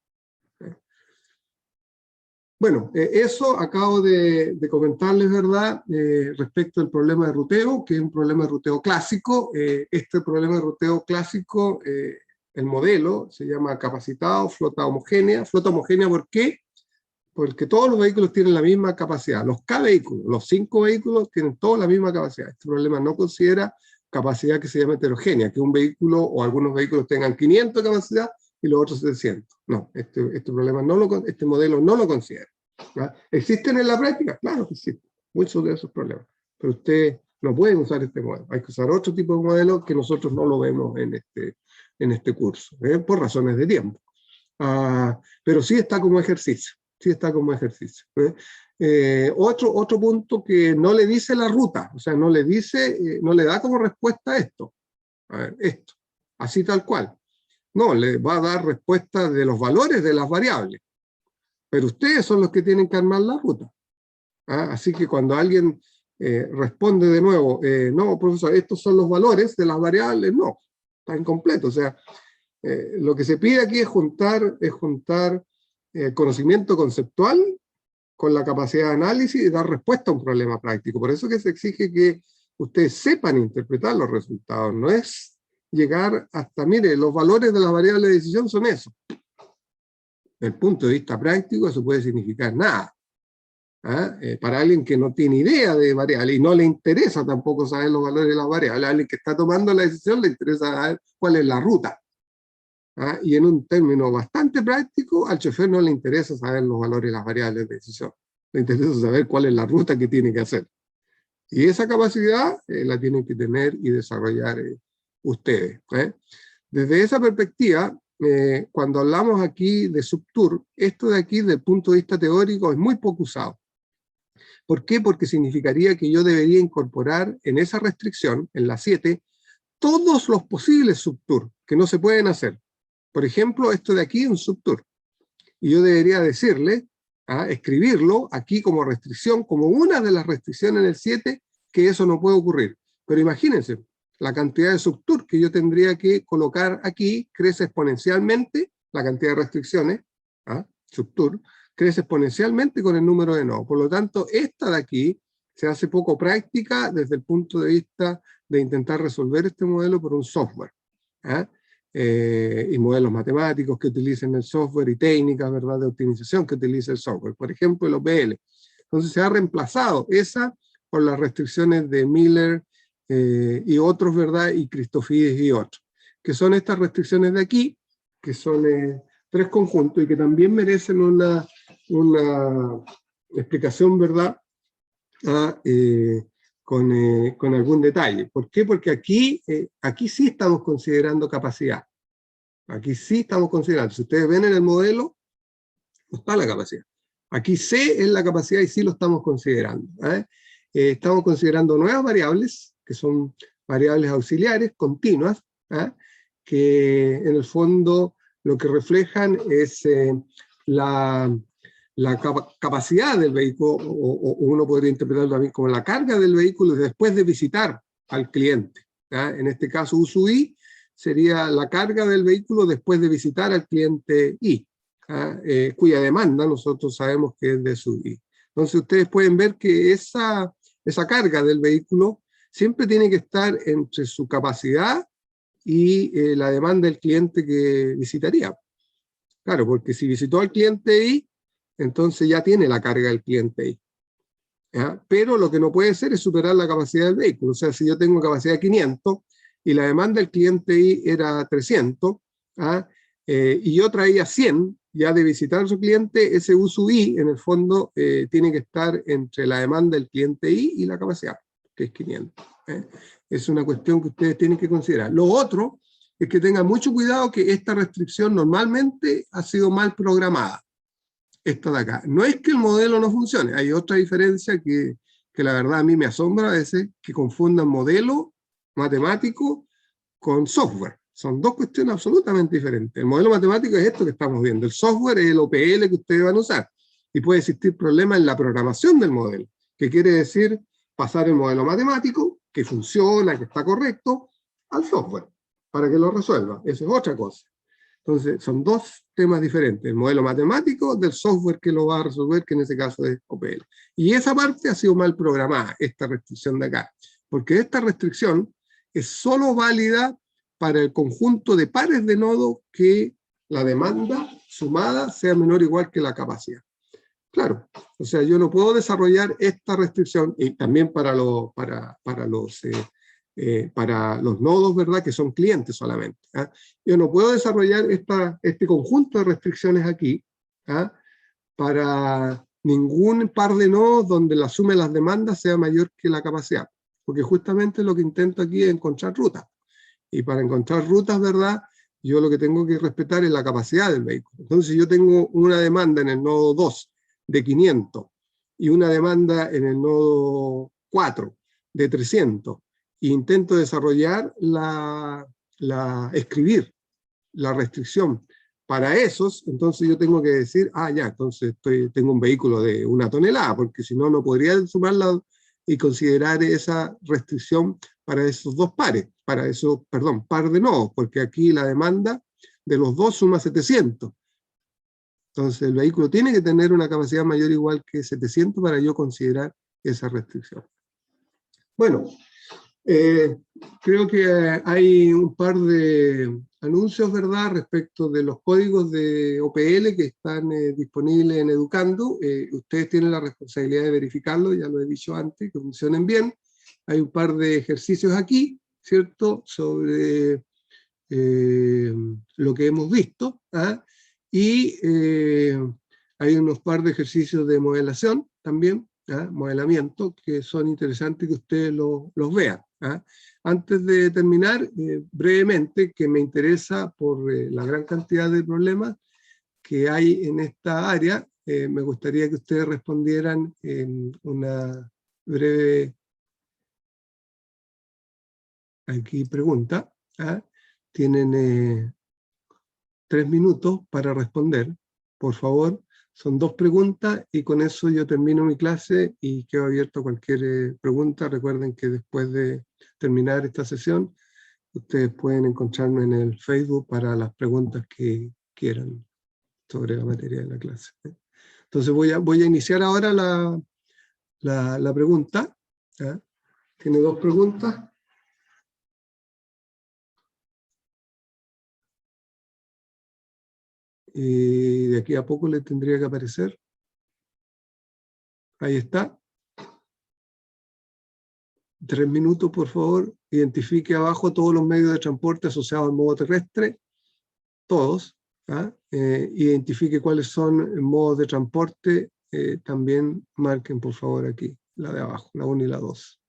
Bueno, eso acabo de comentarles, ¿verdad? Respecto al problema de ruteo, que es un problema de ruteo clásico. Este problema de ruteo clásico, el modelo se llama capacitado, flota homogénea. Flota homogénea, ¿por qué? Porque todos los vehículos tienen la misma capacidad. Los K vehículos, los 5 vehículos, tienen todos la misma capacidad. Este problema no considera capacidad que se llama heterogénea, que un vehículo o algunos vehículos tengan 500 de capacidad y los otros 700. No, este modelo no lo considera. ¿Ya? ¿Existen en la práctica? Claro que existen, muchos de esos problemas. Pero ustedes no pueden usar este modelo. Hay que usar otro tipo de modelo que nosotros no lo vemos en este curso, por razones de tiempo. Pero sí está como ejercicio. Sí está como ejercicio. Otro punto que no le dice la ruta, o sea, no le dice, no le da como respuesta a esto. A ver, esto, así tal cual. No, le va a dar respuesta de los valores de las variables. Pero ustedes son los que tienen que armar la ruta. Así que cuando alguien responde de nuevo, no, profesor, estos son los valores de las variables, no, está incompleto. O sea, lo que se pide aquí es juntar conocimiento conceptual con la capacidad de análisis y dar respuesta a un problema práctico. Por eso que se exige que ustedes sepan interpretar los resultados. No es llegar hasta, mire, los valores de las variables de decisión son eso. Desde el punto de vista práctico eso puede significar nada. Para alguien que no tiene idea de variables y no le interesa tampoco saber los valores de las variables, a alguien que está tomando la decisión le interesa saber cuál es la ruta. Y en un término bastante práctico, al chofer no le interesa saber los valores de las variables de decisión. Le interesa saber cuál es la ruta que tiene que hacer. Y esa capacidad la tienen que tener y desarrollar ustedes. Desde esa perspectiva, cuando hablamos aquí de subtour, esto de aquí, desde el punto de vista teórico, es muy poco usado. ¿Por qué? Porque significaría que yo debería incorporar en esa restricción, en la 7, todos los posibles subtour que no se pueden hacer. Por ejemplo, esto de aquí es un subtour. Y yo debería decirle, escribirlo aquí como restricción, como una de las restricciones en el 7, que eso no puede ocurrir. Pero imagínense, la cantidad de subtour que yo tendría que colocar aquí crece exponencialmente, la cantidad de restricciones, subtour, crece exponencialmente con el número de nodos. Por lo tanto, esta de aquí se hace poco práctica desde el punto de vista de intentar resolver este modelo por un software. Y modelos matemáticos que utilicen el software y técnicas, ¿verdad?, de optimización que utilice el software. Por ejemplo, el OPL. Entonces se ha reemplazado esa por las restricciones de Miller y otros, ¿verdad?, y Christofides y otros, que son estas restricciones de aquí, que son 3 conjuntos y que también merecen una explicación, ¿verdad?, con algún detalle. ¿Por qué? Porque aquí sí estamos considerando capacidad. Aquí sí estamos considerando. Si ustedes ven en el modelo, no está la capacidad. Aquí C es la capacidad y sí lo estamos considerando. Estamos considerando nuevas variables, que son variables auxiliares, continuas, que en el fondo lo que reflejan es la capacidad del vehículo, o uno podría interpretarlo también como la carga del vehículo después de visitar al cliente. En este caso, uso I sería la carga del vehículo después de visitar al cliente I, cuya demanda nosotros sabemos que es de sub I. Entonces ustedes pueden ver que esa carga del vehículo siempre tiene que estar entre su capacidad y la demanda del cliente que visitaría. Claro, porque si visitó al cliente I, entonces ya tiene la carga del cliente I. Pero lo que no puede ser es superar la capacidad del vehículo. O sea, si yo tengo capacidad de 500 y la demanda del cliente I era 300, y yo traía 100 ya de visitar a su cliente, ese uso I en el fondo tiene que estar entre la demanda del cliente I y la capacidad, que es 500. Es una cuestión que ustedes tienen que considerar. Lo otro es que tengan mucho cuidado que esta restricción normalmente ha sido mal programada. Esta de acá. No es que el modelo no funcione, hay otra diferencia que la verdad a mí me asombra a veces, que confundan modelo matemático con software. Son 2 cuestiones absolutamente diferentes. El modelo matemático es esto que estamos viendo, el software es el OPL que ustedes van a usar, y puede existir problemas en la programación del modelo, que quiere decir pasar el modelo matemático, que funciona, que está correcto, al software, para que lo resuelva. Eso es otra cosa. Entonces, son dos temas diferentes, el modelo matemático del software que lo va a resolver, que en ese caso es OPL. Y esa parte ha sido mal programada, esta restricción de acá, porque esta restricción es solo válida para el conjunto de pares de nodos que la demanda sumada sea menor o igual que la capacidad. Claro, o sea, yo no puedo desarrollar esta restricción, y también para los nodos, ¿verdad?, que son clientes solamente. ¿Ah? Yo no puedo desarrollar este conjunto de restricciones aquí, ¿ah?, para ningún par de nodos donde la suma de las demandas sea mayor que la capacidad, porque justamente lo que intento aquí es encontrar rutas. Y para encontrar rutas, ¿verdad?, yo lo que tengo que respetar es la capacidad del vehículo. Entonces, si yo tengo una demanda en el nodo 2 de 500 y una demanda en el nodo 4 de 300, e intento desarrollar escribir la restricción para esos, entonces yo tengo que decir, ya, entonces tengo un vehículo de 1 tonelada, porque si no, no podría sumarla y considerar esa restricción para esos dos pares, para esos, perdón, par de nodos, porque aquí la demanda de los dos suma 700. Entonces el vehículo tiene que tener una capacidad mayor o igual que 700 para yo considerar esa restricción. Bueno, creo que hay un par de anuncios, ¿verdad?, respecto de los códigos de OPL que están disponibles en Educando. Ustedes tienen la responsabilidad de verificarlo, ya lo he dicho antes, que funcionen bien. Hay un par de ejercicios aquí, ¿cierto?, sobre lo que hemos visto, ¿ah? Y hay unos par de ejercicios de modelación también, ¿ah?, modelamiento, que son interesantes que ustedes los vean. ¿Ah? Antes de terminar, brevemente, que me interesa por la gran cantidad de problemas que hay en esta área, me gustaría que ustedes respondieran en una breve pregunta. ¿Ah? Tienen 3 minutos para responder, por favor. Son 2 preguntas y con eso yo termino mi clase y quedo abierto a cualquier pregunta. Recuerden que después de terminar esta sesión, ustedes pueden encontrarme en el Facebook para las preguntas que quieran sobre la materia de la clase. Entonces voy a iniciar ahora la pregunta. ¿Ya? Tiene 2 preguntas. Y de aquí a poco le tendría que aparecer. Ahí está. 3 minutos, por favor. Identifique abajo todos los medios de transporte asociados al modo terrestre. Todos. ¿Ah? Identifique cuáles son modos de transporte. También marquen, por favor, aquí. La de abajo, la 1 y la 2.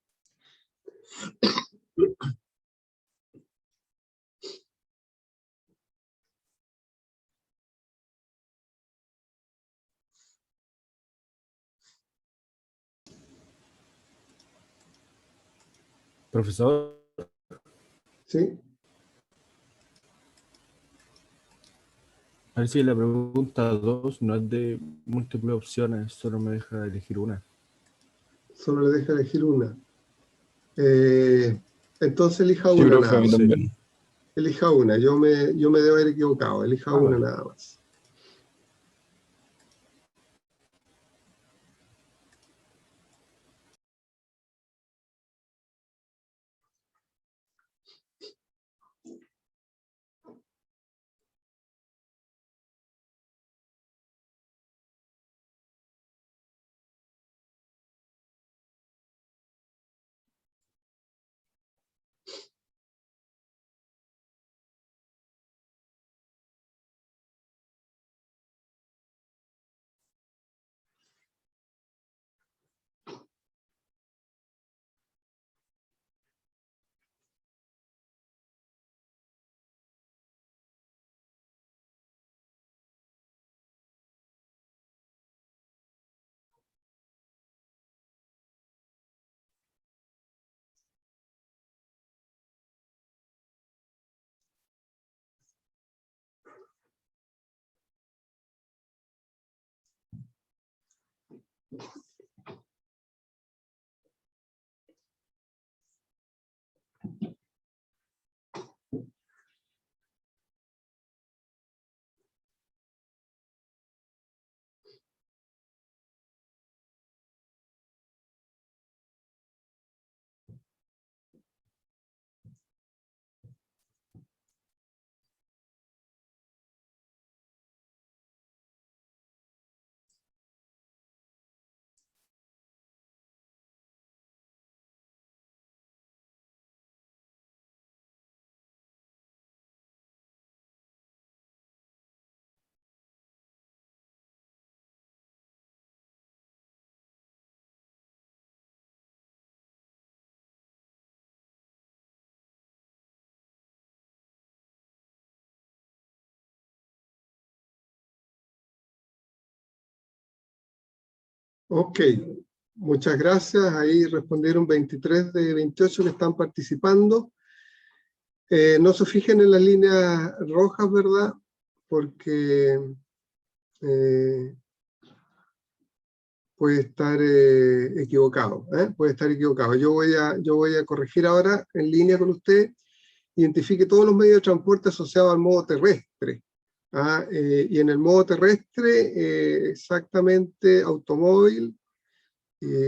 Profesor, ¿Sí? a ver si la pregunta 2 no es de múltiples opciones, solo me deja elegir una. Solo le deja elegir una. Entonces elija Sí, una profe, a nada mí más. también. Elija una. Yo me debo haber equivocado. Elija una Vale. nada más. Ok, muchas gracias. Ahí respondieron 23 de 28 que están participando. No se fijen en las líneas rojas, ¿verdad? Porque puede estar equivocado, ¿eh? Puede estar equivocado. Yo voy a corregir ahora en línea con usted. Identifique todos los medios de transporte asociados al modo terrestre. ¿Ah? Y en el modo terrestre, exactamente automóvil,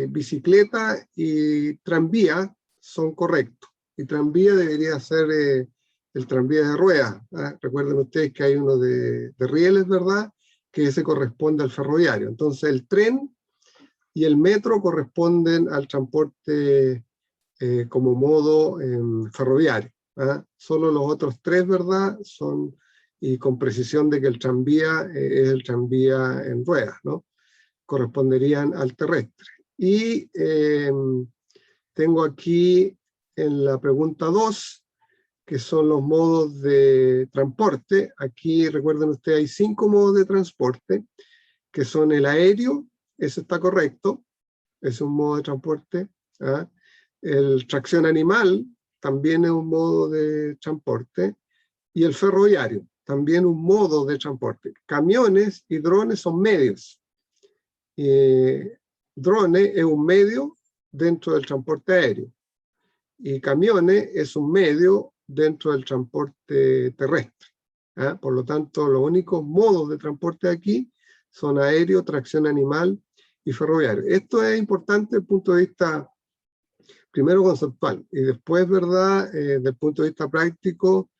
bicicleta y tranvía son correctos. Y tranvía debería ser el tranvía de ruedas. ¿Ah? Recuerden ustedes que hay uno de rieles, ¿verdad? Que ese corresponde al ferroviario. Entonces el tren y el metro corresponden al transporte como modo ferroviario. ¿Ah? Solo los otros tres, ¿verdad? Son, y con precisión de que el tranvía es el tranvía en ruedas, ¿no? Corresponderían al terrestre. Y tengo aquí en la pregunta 2, que son los modos de transporte. Aquí recuerden ustedes, hay 5 modos de transporte, que son el aéreo, eso está correcto, es un modo de transporte. ¿Ah? El tracción animal también es un modo de transporte, y el ferroviario, también un modo de transporte. Camiones y drones son medios. Drone es un medio dentro del transporte aéreo, y camiones es un medio dentro del transporte terrestre. ¿Ah? Por lo tanto, los únicos modos de transporte aquí son aéreo, tracción animal y ferroviario. Esto es importante desde el punto de vista, primero conceptual, y después, ¿verdad? Desde el punto de vista práctico,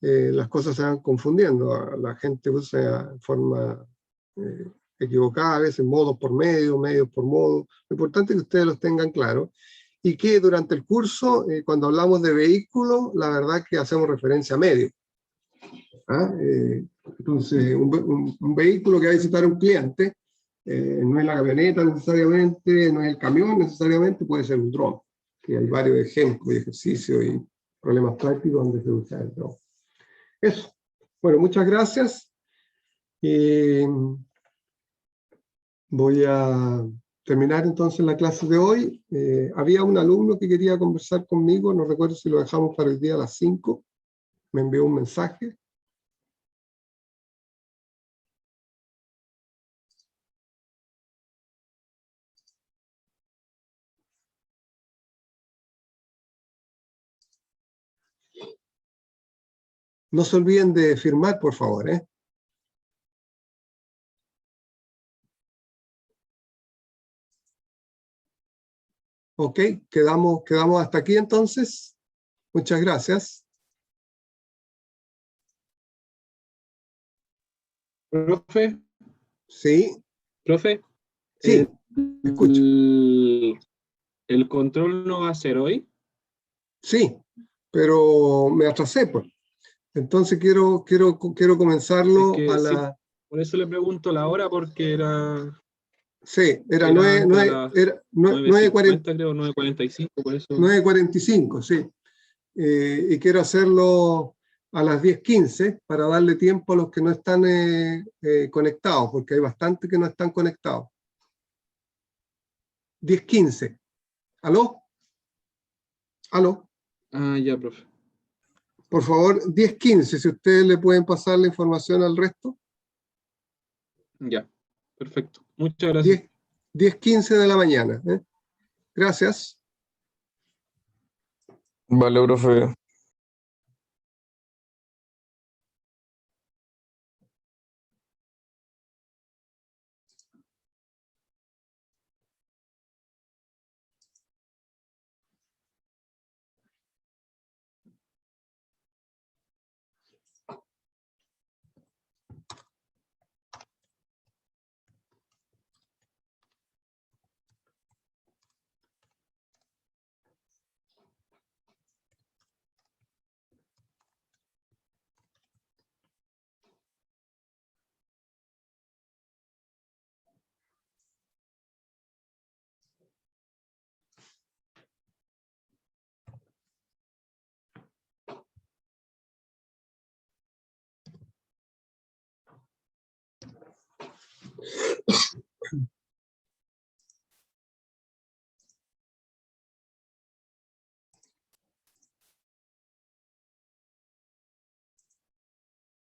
las cosas se van confundiendo. La gente usa de forma equivocada a veces modos por medio, medios por modo. Lo importante es que ustedes los tengan claros, y que durante el curso, cuando hablamos de vehículo, la verdad es que hacemos referencia a medios. ¿Ah? Entonces, un vehículo que va a visitar a un cliente no es la camioneta necesariamente, no es el camión necesariamente, puede ser un dron, que hay varios ejemplos y ejercicios y problemas prácticos donde se usa el dron. Eso. Bueno, muchas gracias. Voy a terminar entonces la clase de hoy. Había un alumno que quería conversar conmigo, no recuerdo si lo dejamos para el día a las 5. Me envió un mensaje. No se olviden de firmar, por favor, ¿eh? Ok, quedamos hasta aquí entonces. Muchas gracias. Profe, Sí, profe, sí, me escucho. ¿el control no va a ser hoy? Sí, pero me atrasé, pues. Entonces quiero comenzarlo Es que a sí, la... por eso le pregunto la hora, porque era Sí, era antes a las 9:40, 9:50, creo, 9:45, por eso. 9:45, sí. Y quiero hacerlo a las 10:15 para darle tiempo a los que no están conectados, porque hay bastantes que no están conectados. 10:15. ¿Aló? ¿Aló? Ah, ya, profe. Por favor, 10:15, si ustedes le pueden pasar la información al resto. Ya, perfecto. Muchas gracias. 10:15 de la mañana. Gracias. Vale, profe.